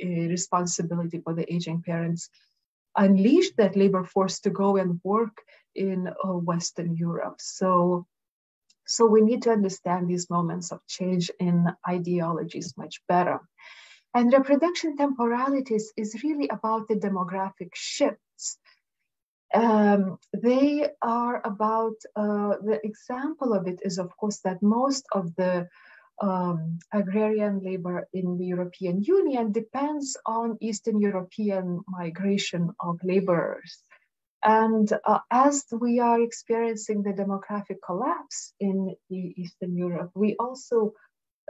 responsibility for the aging parents unleashed that labor force to go and work in Western Europe. So we need to understand these moments of change in ideologies much better. And reproduction temporalities is really about the demographic shifts. They are about, the example of it is, of course, that most of the agrarian labor in the European Union depends on Eastern European migration of laborers. And as we are experiencing the demographic collapse in Eastern Europe, we also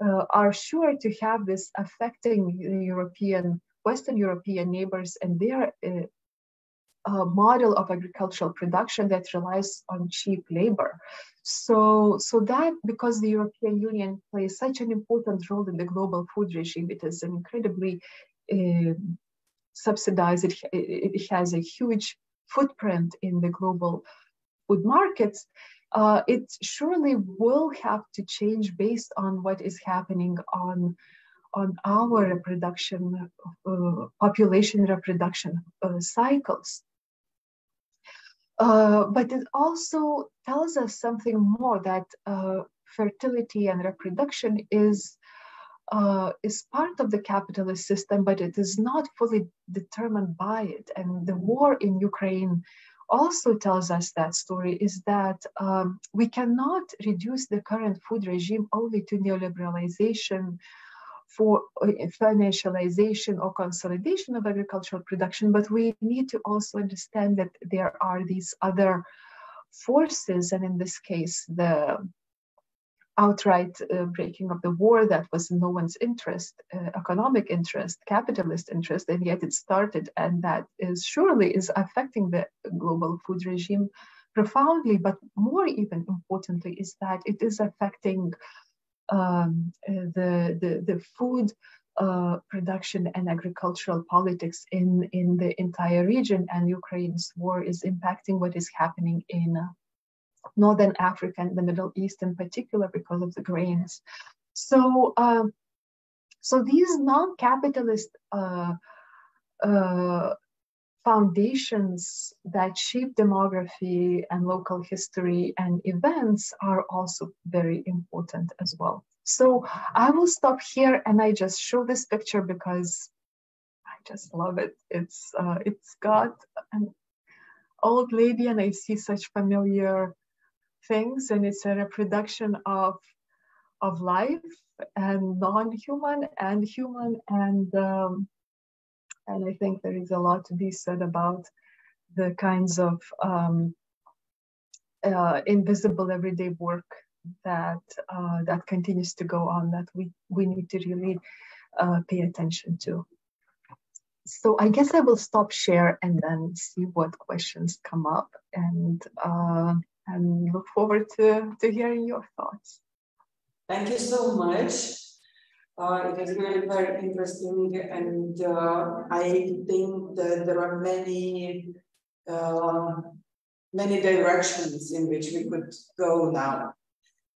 are sure to have this affecting the Western European neighbors and their model of agricultural production that relies on cheap labor. So that because the European Union plays such an important role in the global food regime, it is incredibly subsidized. It has a huge footprint in the global food markets. It surely will have to change based on what is happening on our reproduction, population reproduction cycles. But it also tells us something more, that fertility and reproduction is part of the capitalist system, but it is not fully determined by it. And the war in Ukraine also tells us that story, is that we cannot reduce the current food regime only to neoliberalization, for financialization or consolidation of agricultural production, but we need to also understand that there are these other forces, and in this case, the outright breaking of the war that was in no one's interest, economic interest, capitalist interest, and yet it started, and that surely is affecting the global food regime profoundly, but more even importantly is that it is affecting the food production and agricultural politics in the entire region, and Ukraine's war is impacting what is happening in Northern Africa and the Middle East in particular because of the grains. So these non-capitalist foundations that shape demography and local history and events are also very important as well. So I will stop here, and I just show this picture because I just love it. It's got an old lady, and I see such familiar things, and it's a reproduction of life, and non-human and human, and I think there is a lot to be said about the kinds of invisible everyday work that continues to go on, that we need to really pay attention to. So I guess I will stop share and then see what questions come up, and look forward to hearing your thoughts. Thank you so much. It is really very interesting, and I think that there are many directions in which we could go now.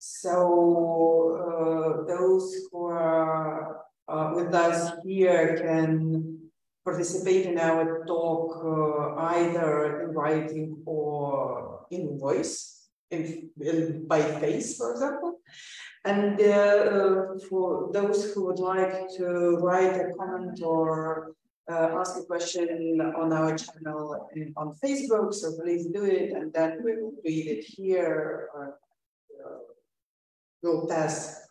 So those who are with us here can participate in our talk either in writing or in voice, by face, for example. And for those who would like to write a comment or ask a question on our channel on Facebook, so please do it, and then we will read it here. We'll pass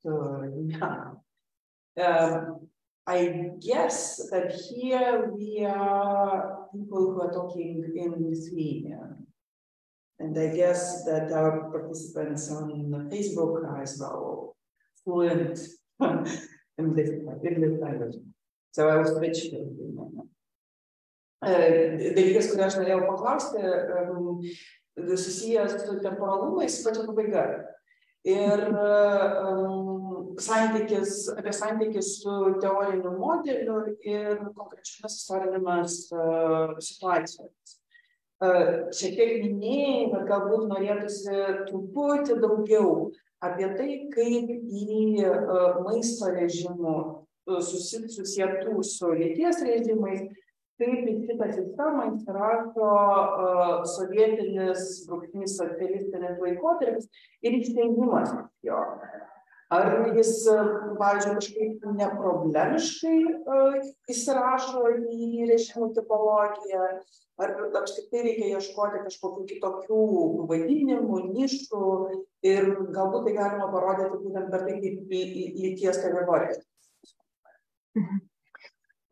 to I guess that here we are people who are talking in Lithuania. And I guess that our participants on Facebook are as well fluent in this language. So I will switch to dalykas, kurį aš norėjau paklausti, susijęs su temporalumais pačia pabaiga. Ir apie santykis su teoriniu modeliu ir konkrečiomis istorinėmis situacijomis. Šiek tiek minėjai, bet galbūt norėtųsi truputį daugiau apie tai, kaip į maisto režimų susietų su lyties režimais, kaip į šitą sistemą įsirašo sovietinis, brūkšnys socialistinis laikotarpis ir įsteigimas jo. Ar jis, pavyzdžiui, kažkaip neproblemiškai įsirašo į režimų tipologiją, ar apskritai reikia ieškoti kažkokių kitokių vadinimų, nišų ir galbūt tai galima parodyti būtent per tai, kaip lyties kategorijas.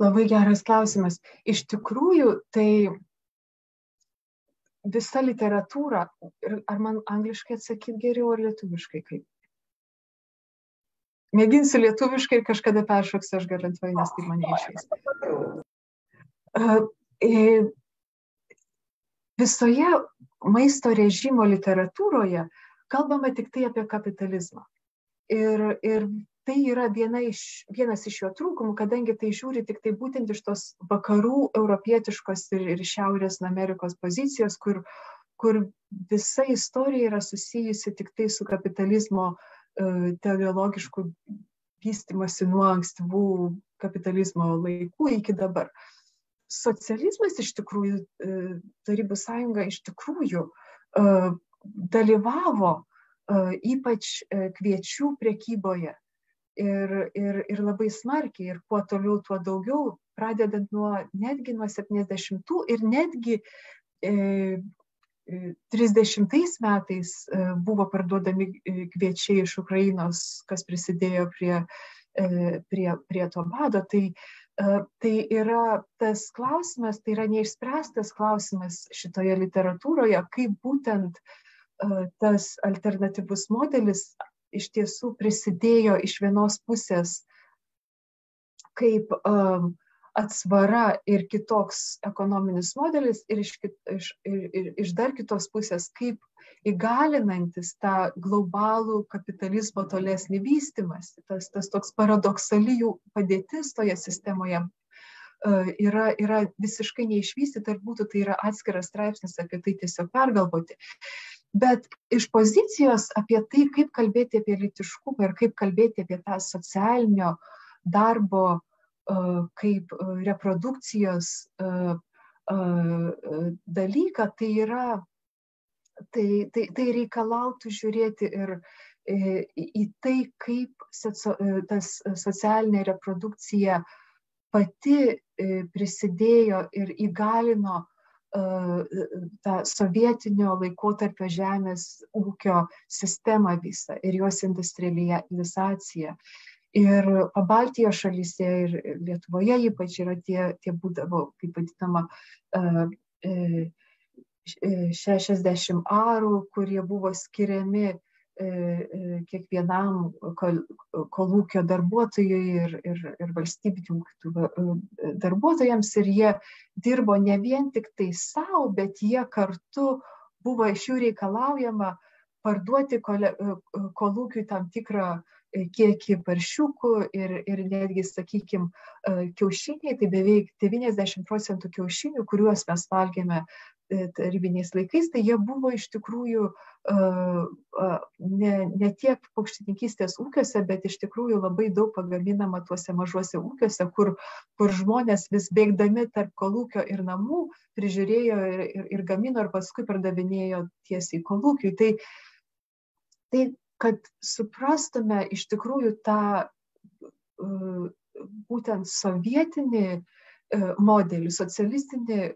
Labai geras klausimas. Iš tikrųjų, tai visa literatūra, ar man angliškai atsakyti geriau ar lietuviškai kaip? Mėginsiu lietuviškai ir kažkada peršoksiu, aš garantuoju, nes tai man neišeis. visoje maisto režimo literatūroje kalbama tik tai apie kapitalizmą. Ir tai yra vienas iš jo trūkumų, kadangi tai žiūri tik tai būtent iš tos vakarų europietiškos ir Šiaurės Amerikos pozicijos, kur visa istorija yra susijusi tik tai su kapitalizmo teleologišku vystymasi nuo ankstyvų kapitalizmo laikų iki dabar. Socializmas iš tikrųjų, Tarybų sąjunga iš tikrųjų dalyvavo ypač kviečių prekyboje ir labai smarkiai, ir kuo toliau, tuo daugiau, pradedant netgi nuo 70-ų ir netgi 30 metais buvo parduodami kviečiai iš Ukrainos, kas prisidėjo prie to bado. Tai yra tas klausimas, tai yra neišspręstas klausimas šitoje literatūroje, kaip būtent tas alternatyvus modelis iš tiesų prisidėjo iš vienos pusės kaip atsvara ir kitoks ekonominis modelis ir iš dar kitos pusės kaip įgalinantis tą globalų kapitalizmo tolesnį vystymąsi. Tas toks paradoksalijų padėtis toje sistemoje yra visiškai neišvystyta ir būtų tai yra atskiras straipsnis apie tai tiesiog pergalvoti. Bet iš pozicijos apie tai, kaip kalbėti apie lytiškumą ir kaip kalbėti apie tą socialinio darbo kaip reprodukcijos dalyką, tai reikalautų žiūrėti ir į tai, kaip tas socialinė reprodukcija pati prisidėjo ir įgalino tą sovietinio laikotarpio žemės ūkio sistemą visą ir jos industrializaciją. Ir Pabaltijos šalyse ir Lietuvoje ypač yra tie būdavo, kaip vadinama, 60 arų, kurie buvo skiriami kiekvienam kolūkio darbuotojui ir valstybinių darbuotojams, ir jie dirbo ne vien tik tai savo, bet jie kartu buvo iš jų reikalaujama parduoti kolūkiui tam tikrą kiekį paršiukų ir netgi, sakykime, kiaušiniai, tai beveik 90% kiaušinių, kuriuos mes valgėme tarybiniais laikais, tai jie buvo iš tikrųjų ne tiek paukštininkystės ūkiuose, bet iš tikrųjų labai daug pagaminama tuose mažuose ūkiuose, kur žmonės vis bėgdami tarp kolūkio ir namų prižiūrėjo ir gamino ir paskui pardavinėjo tiesiai kolūkiui. Tai kad suprastume iš tikrųjų tą būtent sovietinį modelį, socialistinį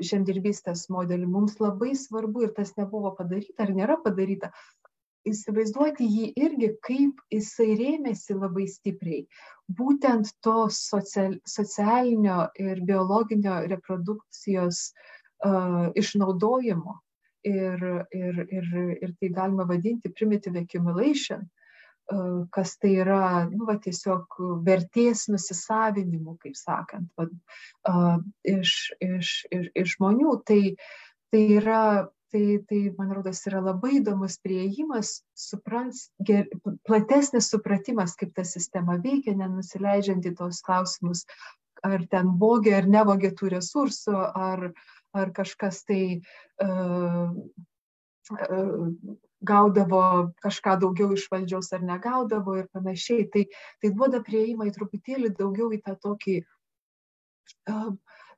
žemdirbystės modelį, mums labai svarbu, ir tas nebuvo padaryta ar nėra padaryta, įsivaizduoti jį irgi, kaip jisai rėmėsi labai stipriai būtent to socialinio ir biologinio reprodukcijos išnaudojimo. Ir tai galima vadinti primitive accumulation, kas tai yra tiesiog vertės nusisavinimu, kaip sakant, iš žmonių. Tai, man rodos, yra labai įdomus priėjimas, platesnis supratimas, kaip ta sistema veikia, nenusileidžiant į tos klausimus, ar ten vogė ar nevogė tų resursų, ar kažkas tai gaudavo kažką daugiau iš valdžios ar negaudavo ir panašiai. Tai duoda priėjimą į truputėlį daugiau į tą tokį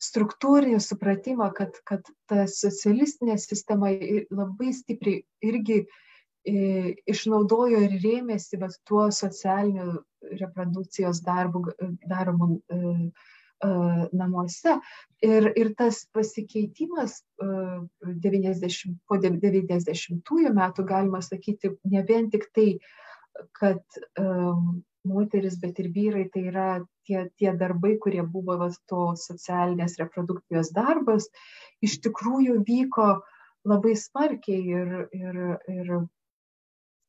struktūrinį supratimą, kad ta socialistinė sistema labai stipriai irgi išnaudojo ir rėmėsi tuo socialiniu reprodukcijos darbu namuose. Ir tas pasikeitimas po 90-ųjų metų, galima sakyti, ne vien tik tai, kad moteris, bet ir vyrai, tai yra tie darbai, kurie buvo to socialinės reprodukcijos darbas, iš tikrųjų vyko labai smarkiai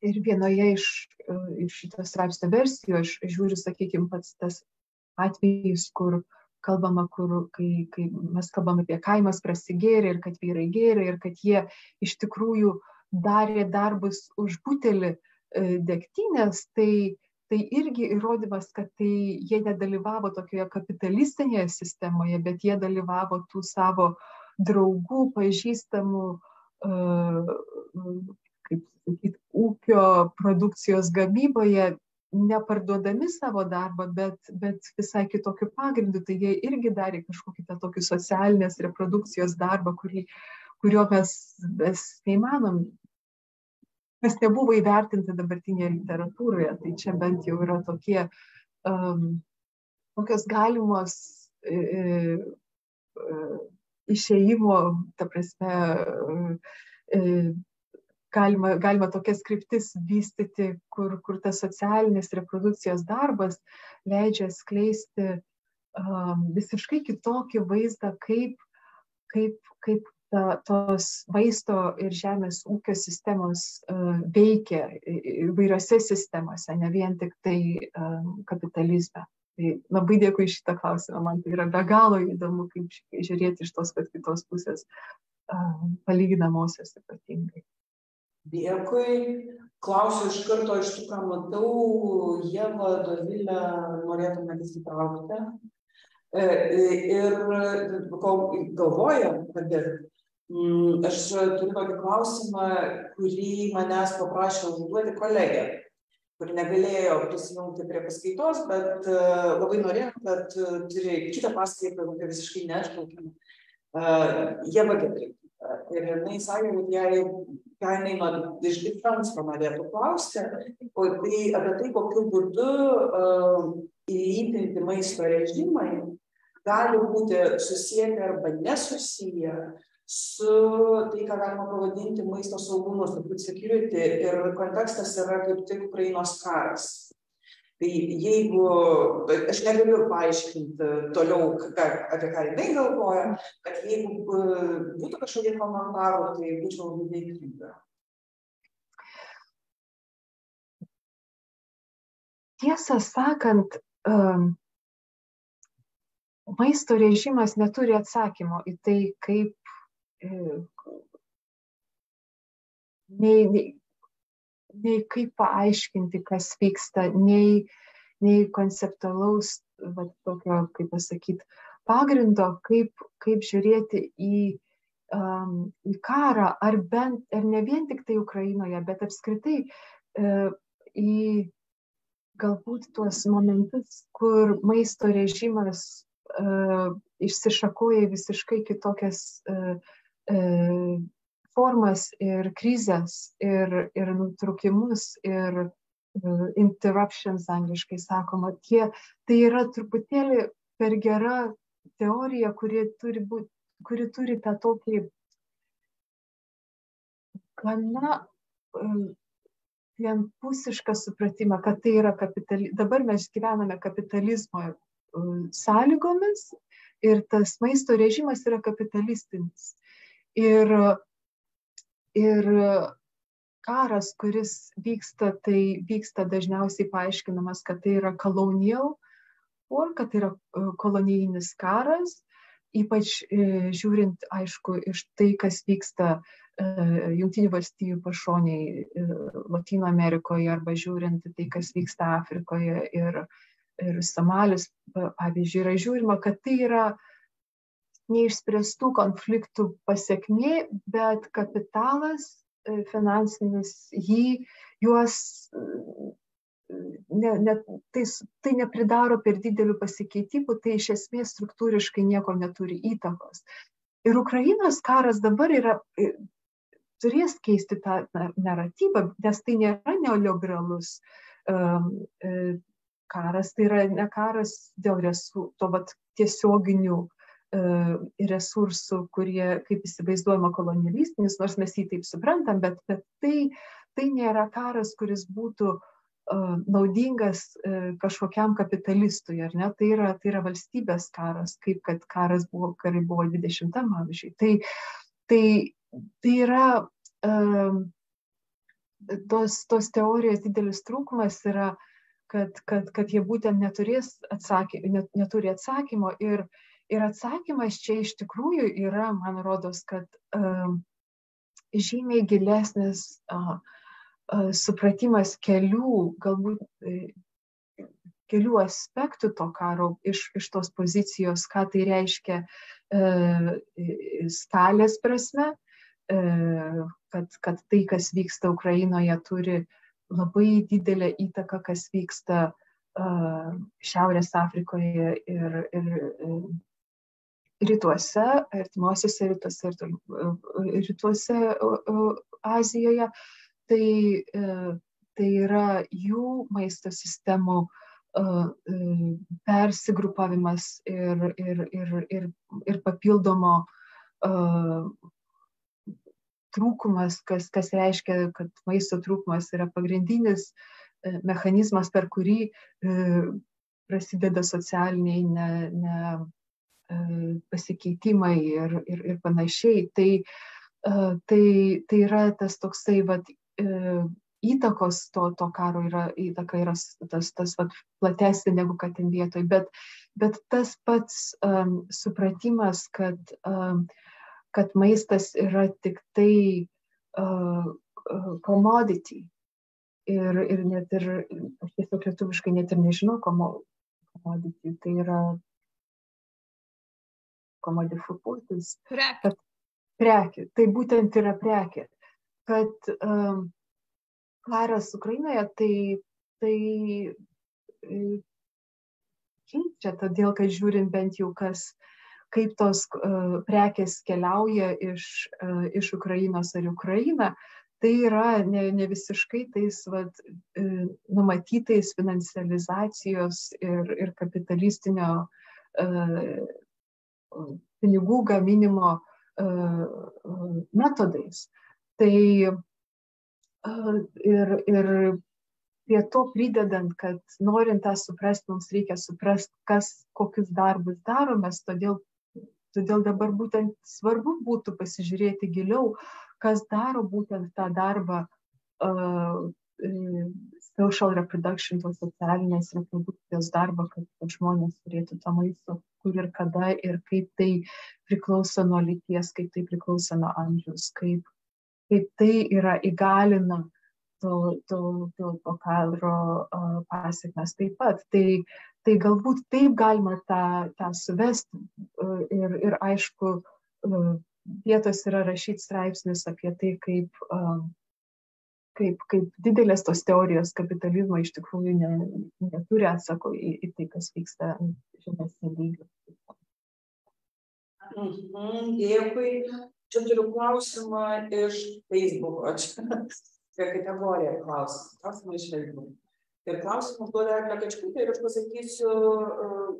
ir vienoje iš šitos straipsnio versijų aš žiūriu, sakykime, pats tas atvejis, kur kalbama, kai mes kalbam apie kaimas prasigėrė ir kad vyrai gėrė ir kad jie iš tikrųjų darė darbus už butelį degtinės, tai irgi įrodymas, kad jie nedalyvavo tokioje kapitalistinėje sistemoje, bet jie dalyvavo tų savo draugų, pažįstamų, kaip sakyti, ūkio produkcijos gamyboje, neparduodami savo darbą, bet visai kitokiu pagrindu. Tai jie irgi darė kažkokį tą tokį socialinės reprodukcijos darbą, kurio mes neįmanom, kas nebuvo įvertinta dabartinėje literatūroje. Tai čia bent jau yra tokios galimos išėjimo, ta prasme, galima tokias kryptis vystyti, kur tas socialinės reprodukcijos darbas leidžia skleisti visiškai kitokį vaizdą, kaip tos maisto ir žemės ūkio sistemos veikia įvairiose sistemose, ne vien tik tai kapitalizme. Tai labai dėkui šitą klausimą, man tai yra be galo įdomu, kaip žiūrėti iš tos pat kitos pusės, palyginamosios ypatingai. Dėkui. Klausiu iš karto iš tų, ką matau, Ieva, Dovilė, norėtume įsitraukti. Ir galvojam, kad aš turiu tokį klausimą, kurį manęs paprašė užduoti kolegė, kuri negalėjo prisijungti prie paskaitos, bet labai norėjo, kad turi kitą paskaitą, visiškai neatšaukiamą. Ieva Gedrikytė. Ir jinai sakė, kad jinai iš anksto norėtų klausti, apie tai, kokiu būdu įlytinti maisto režimai gali būti susiję arba nesusiję su tai, ką galima pavadinti maisto saugumo, food security, ir kontekstas yra kaip tik Ukrainos karas. Tai jeigu, aš negaliu paaiškinti toliau, apie ką jinai galvoja, kad jeigu būtų kažkokie komentarų, tai būčiau labai dėkinga. Tiesą sakant, maisto režimas neturi atsakymo į tai, kaip nei kaip paaiškinti, kas vyksta, nei konceptualaus, tokio, kaip pasakyti, pagrindo, kaip žiūrėti į karą, ar ne vien tik tai Ukrainoje, bet apskritai į galbūt tuos momentus, kur maisto režimas išsišakoja visiškai kitokias formas ir krizės, ir nutrūkimus, ir interruptions, angliškai sakoma. Tai yra truputėlį per gera teorija, kuri turi tą tokį gana vienpusišką supratimą, kad tai yra dabar mes gyvename kapitalizmo sąlygomis ir tas maisto režimas yra kapitalistinis. Ir karas, kuris vyksta, tai vyksta dažniausiai paaiškinamas, kad tai yra colonial war, kad tai yra kolonijinis karas, ypač žiūrint, aišku, iš tai, kas vyksta Jungtinių valstijų pašoniai Latino Amerikoje, arba žiūrint tai, kas vyksta Afrikoje ir Somalis, pavyzdžiui, yra žiūrima, kad tai yra neišspręstų konfliktų pasekmė, bet kapitalas finansinis tai nepridaro per didelių pasikeitimų, tai iš esmės struktūriškai nieko neturi įtakos. Ir Ukrainos karas dabar turės keisti tą naratyvą, nes tai nėra neoliberalus karas, tai yra ne karas dėl tiesioginių resursų, kurie, kaip įsivaizduojama, kolonialistinis, nors mes jį taip suprantam, bet tai nėra karas, kuris būtų naudingas kažkokiam kapitalistui, ar ne? Tai yra valstybės karas, kaip kad karai buvo 20-am amžiui. Tai yra tos teorijos didelis trūkumas yra, kad jie būtent neturi atsakymo. Ir atsakymas čia iš tikrųjų yra, man rodos, kad žymiai gilesnis supratimas galbūt kelių aspektų to karo iš tos pozicijos, ką tai reiškia skalės prasme, kad tai, kas vyksta Ukrainoje, turi labai didelę įtaką, kas vyksta Šiaurės Afrikoje ir rytuose, artimuosiuose rytuose ir rytuose Azijoje. Tai yra jų maisto sistemų persigrupavimas ir papildomo trūkumas, kas reiškia, kad maisto trūkumas yra pagrindinis mechanizmas, per kurį prasideda socialiniai pasikeitimai ir panašiai. Tai yra tas toksai įtakos to karo įtaka yra tas platesnė negu kad ten vietoj, bet tas pats supratimas, kad maistas yra tik tai commodity ir net ir, aš tiesiog lietuviškai net ir nežinau commodity, tai yra commodifuotis, prekė, tai būtent yra prekė, kad karas Ukrainoje tai keičia, todėl kad žiūrint bent jau kaip tos prekės keliauja iš Ukrainos ar Ukrainą, tai yra ne visiškai tais numatytais finansializacijos ir kapitalistinio pinigų gaminimo metodais. Tai ir prie to pridedant, kad norint tą suprasti, mums reikia suprasti, kokius darbus daromės, todėl dabar būtent svarbu būtų pasižiūrėti giliau, kas daro būtent tą darbą social reproduction, tos socialinės reprodukcijos darbą, kad žmonės turėtų tą maisto, kur ir kada, ir kaip tai priklauso nuo lyties, kaip tai priklauso nuo amžiaus, kaip tai yra įgalina to karo pasekmes taip pat. Tai galbūt taip galima tą suvesti ir aišku, vietos yra rašyti straipsnius apie tai, kaip didelės tos teorijos kapitalizmo iš tikrųjų neturi atsako į tai, kas vyksta žemesnė lygio. Dėkui. Čia turiu klausimą iš Facebooko. Čia kategorija klausimą iš Facebooko. Ir klausimą duoda Eglė Kačkutė ir aš pasakysiu,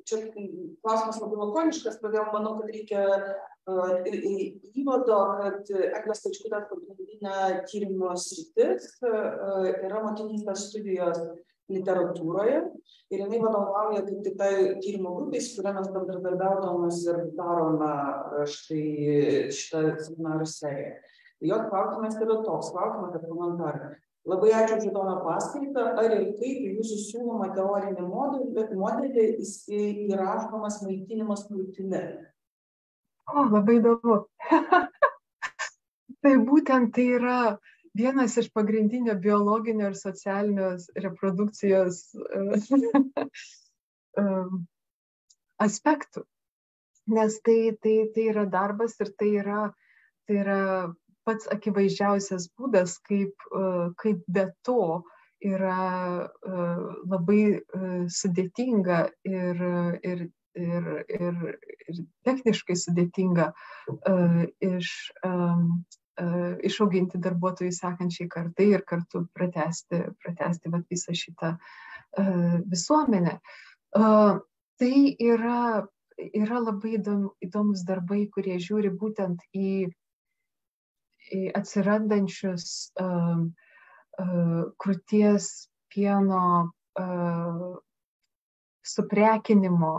čia klausimas labai lakoniškas, todėl manau, kad reikia įvado, kad Eglės Kačkutės pagrindinė tyrimo sritis yra motinystės studijos literatūroje ir jinai vadovauja kaip tik tai tyrimo grupės, kurią mes bendradarbiaudamas ir darome štai šitą seminarų seriją. Jos klausimas yra toks, klausimas apie komentarą. Labai ačiū už įdomią paskaitą, ar ir kaip jūsų siūloma teorinį modelį įrašomas maitinimas krūtine? Labai įdomu. Tai būtent tai yra vienas iš pagrindinio biologinio ir socialinės reprodukcijos aspektų, nes tai yra darbas ir tai yra pats akivaizdžiausias būdas, kaip be to yra labai sudėtinga ir techniškai sudėtinga išauginti darbuotojų sekančiai kartai ir kartu pratęsti visą šitą visuomenę. Tai yra labai įdomus darbai, kurie žiūri būtent į atsirandančius krūties pieno suprekinimo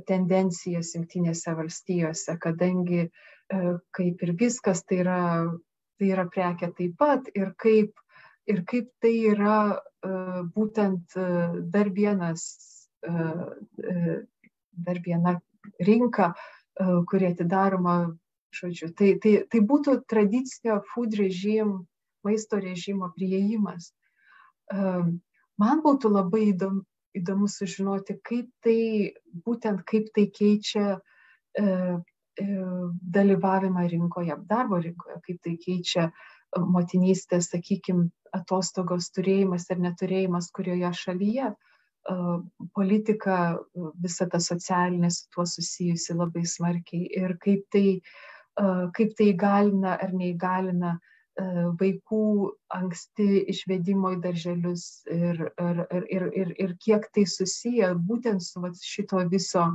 tendencijas Jungtinėse valstijose, kadangi kaip ir viskas, tai yra prekė taip pat, ir ir kaip tai yra būtent dar viena rinka, kuri atidaroma, žodžiu. Tai būtų tradicinio food režim, maisto režimo priėjimas. Man būtų labai įdomu sužinoti, kaip tai keičia dalyvavimą rinkoje, darbo rinkoje, kaip tai keičia motinystės, sakykime, atostogos turėjimas ir neturėjimas kurioje šalyje. Politika, visa ta socialinė su tuo susijusi labai smarkiai ir kaip tai įgalina ar neįgalina vaikų anksti išvedimo į darželius ir kiek tai susiję būtent su šito viso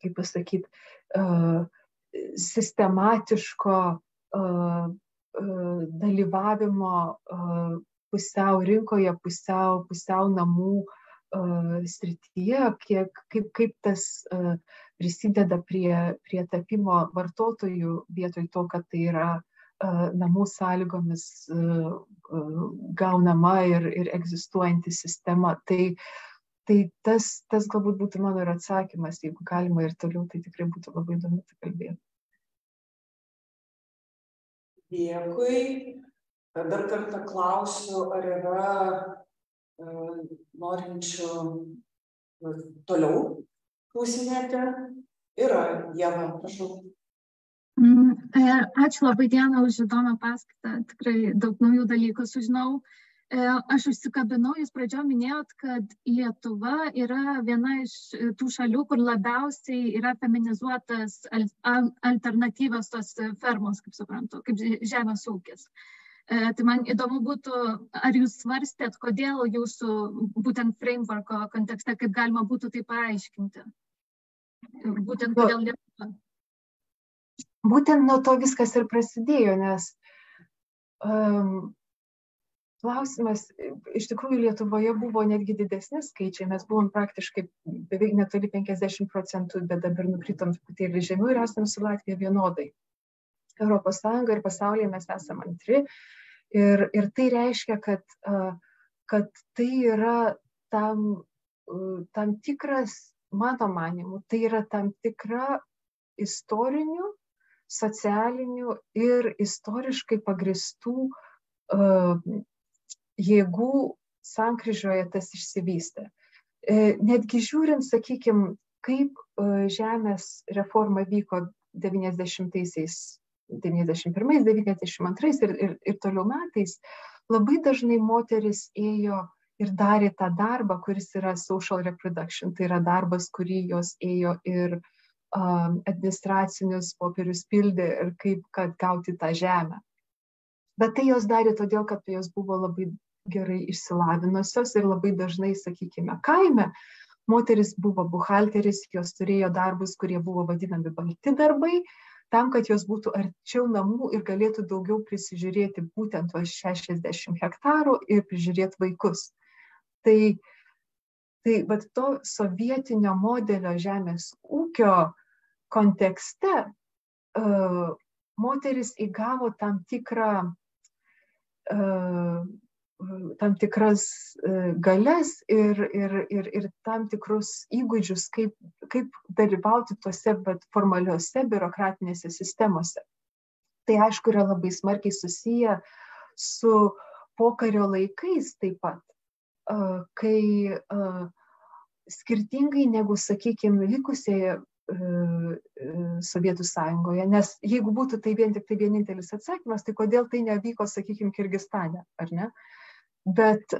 kaip pasakyti, sistematiško dalyvavimo pusiau rinkoje, pusiau namų srityje, kaip tas prisideda prie tapimo vartotojų vietoj to, kad tai yra namų sąlygomis gaunama ir egzistuojanti sistema. Tai tas galbūt būtų mano ir atsakymas, jeigu galima ir toliau, tai tikrai būtų labai įdomu tai kalbėti. Dėkui. Dar kartą klausiu, ar yra norinčių toliau klausinėti. Yra, Ieva, prašau. Ačiū labai, Diana, už įdomią paskaitą. Tikrai daug naujų dalykų sužinau. Aš užsikabinau, jūs pradžioje minėjot, kad Lietuva yra viena iš tų šalių, kur labiausiai yra feminizuotas alternatyvios tos fermos, kaip suprantu, kaip žemės ūkis. Tai man įdomu būtų, ar jūs svarstėt, kodėl jūsų būtent frameworko kontekste, kaip galima būtų tai paaiškinti? Būtent kodėl Lietuva? Būtent nuo to viskas ir prasidėjo, nes klausimas, iš tikrųjų Lietuvoje buvo netgi didesni skaičiai, mes buvom praktiškai beveik netoli 50%, bet dabar nukritom truputėlį žemiau ir esame su Latvija vienodai. Europos Sąjunga ir pasaulyje mes esame antri ir tai reiškia, kad tai yra tam tikras, mano manimu, tai yra tam tikra istorinių, socialinių ir istoriškai pagristų jėgų sankryžoje tas išsivystė. Netgi žiūrint, sakykime, kaip žemės reforma vyko 90-aisiais, 91-ais, 92-ais ir toliau metais, labai dažnai moteris ėjo ir darė tą darbą, kuris yra social reproduction, tai yra darbas, kurį jos ėjo ir administracinius popierius pildė ir kaip kad gauti tą žemę. Bet tai jos darė todėl, kad jos buvo labai gerai išsilavinusios ir labai dažnai, sakykime, kaime moteris buvo buhalteris, jos turėjo darbus, kurie buvo vadinami balti darbai, tam, kad jos būtų arčiau namų ir galėtų daugiau prisižiūrėti būtent 60 hektarų ir prižiūrėti vaikus. Tai vat to sovietinio modelio žemės ūkio kontekste moteris įgavo tam tikras galias ir tam tikrus įgūdžius, kaip dalyvauti tuose formaliuose biurokratinėse sistemose. Tai aišku yra labai smarkiai susiję su pokario laikais taip pat, kai skirtingai negu, sakykime, likusioje Sovietų Sąjungoje, nes jeigu būtų tai vien tik tai vienintelis atsakymas, tai kodėl tai nevyko, sakykime, Kirgistane, ar ne? Bet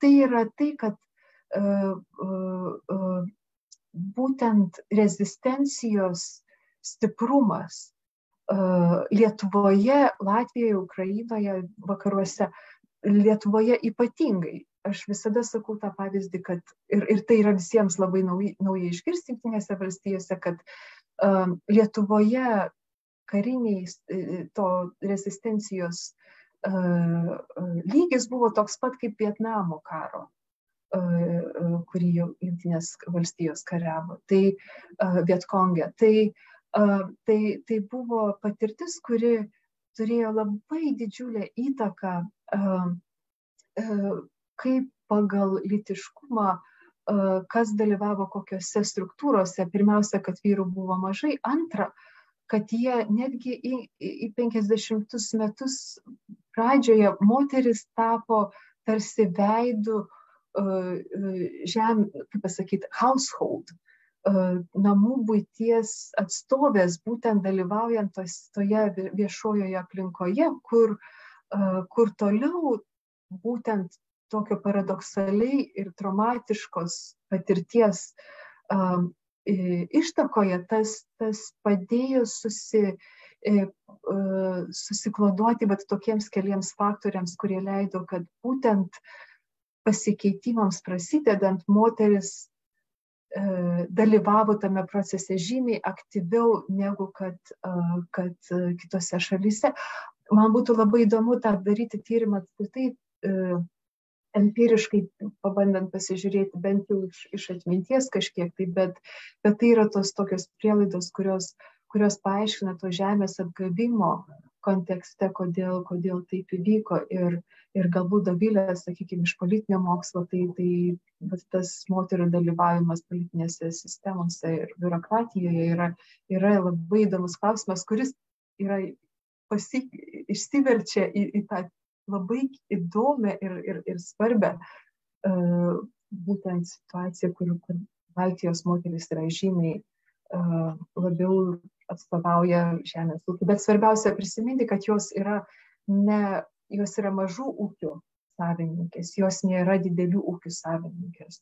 tai yra tai, kad būtent rezistencijos stiprumas Lietuvoje, Latvijoje, Ukrainoje, vakaruose, Lietuvoje ypatingai. Aš visada sakau tą pavyzdį, kad ir tai yra visiems labai naujai išgirsti Jungtinėse valstijose, kad Lietuvoje kariniai to rezistencijos lygis buvo toks pat kaip Vietnamo karo, kurį jau Jungtinės valstijos kariavo, tai Vietkonge. Tai Tai buvo patirtis, kuri turėjo labai didžiulę įtaką, kaip pagal lytiškumą, kas dalyvavo kokiose struktūrose. Pirmiausia, kad vyrų buvo mažai. Antra, kad jie netgi į 50 metus pradžioje moteris tapo tarsi veidų kaip pasakyti, household, namų buities atstovės, būtent dalyvaujant toje viešojoje aplinkoje, kur toliau būtent tokio paradoksaliai ir traumatiškos patirties ištakoje tas padėjo susikloduoti tokiems keliems faktoriams, kurie leido, kad būtent pasikeitimams prasidedant moteris dalyvavo tame procese žymiai aktyviau negu kad kitose šalyse. Man būtų labai įdomu tą daryti tyrimą apskritai empiriškai, pabandant pasižiūrėti bent jau iš atminties kažkiek, bet tai yra tos tokios prielaidos, kurios paaiškina to žemės atgavimo kontekste, kodėl taip įvyko. Ir galbūt Dovilė, sakykime, iš politinio mokslo, tai tas moterų dalyvavimas politinėse sistemose ir biurokratijoje yra labai įdomus klausimas, kuris išsiverčia į tą labai įdomią ir svarbę būtent situaciją, kur Baltijos moteris yra žymiai labiau atstovauja žemės ūkį. Bet svarbiausia prisiminti, kad jos yra mažų ūkių savininkės, jos nėra didelių ūkių savininkės.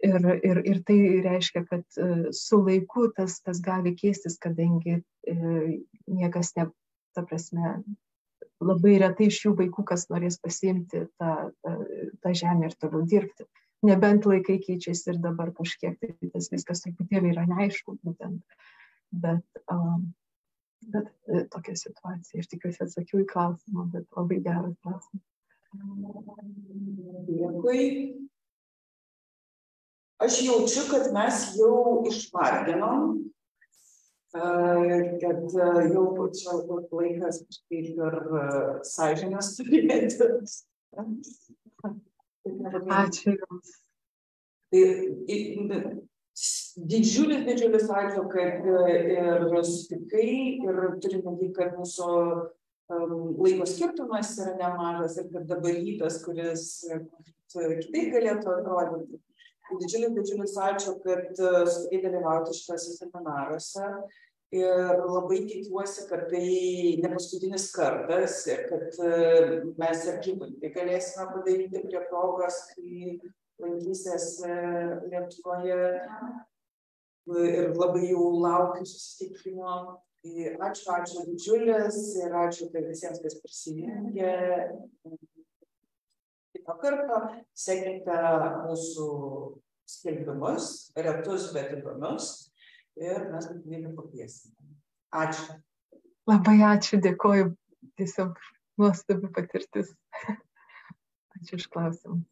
Ir tai reiškia, kad su laiku tas gali keistis, kadangi niekas ta prasme, labai retai iš jų vaikų, kas norės pasiimti tą žemę ir toliau dirbti. Nebent laikai keičiasi ir dabar kažkiek, tai tas viskas truputėlį yra neaišku būtent. Bet tokia situacija. Aš tikiuosi atsakiau į klausimą, bet labai geras klausimas. Dėkui. Aš jaučiu, kad mes jau išvardinom, kad jau čia laikas kaip ir sąžinės turėti. Ačiū Jums. Didžiulis ačiū, kad ir sutikai, ir turime tai, kad mūsų laiko skirtumas yra nemažas ir kad dabar rytas, kuris kitaip galėtų atrodyti. Didžiulis ačiū, kad sutikai dalyvauti šitose seminaruose ir labai tikiuosi, kad tai ne paskutinis kartas ir kad mes ir gyvai galėsime padaryti prie progos, kai lankysies Lietuvoje ir labai jau laukiu susitikimo. Ačiū didžiulis ir ačiū visiems, kas prisijungė. Kitą kartą sekite mūsų skelbimus, retus, bet įdomius ir mes būtinai pakviesime. Ačiū. Labai ačiū, dėkoju, tiesiog nuostabi patirtis. Ačiū už klausimus.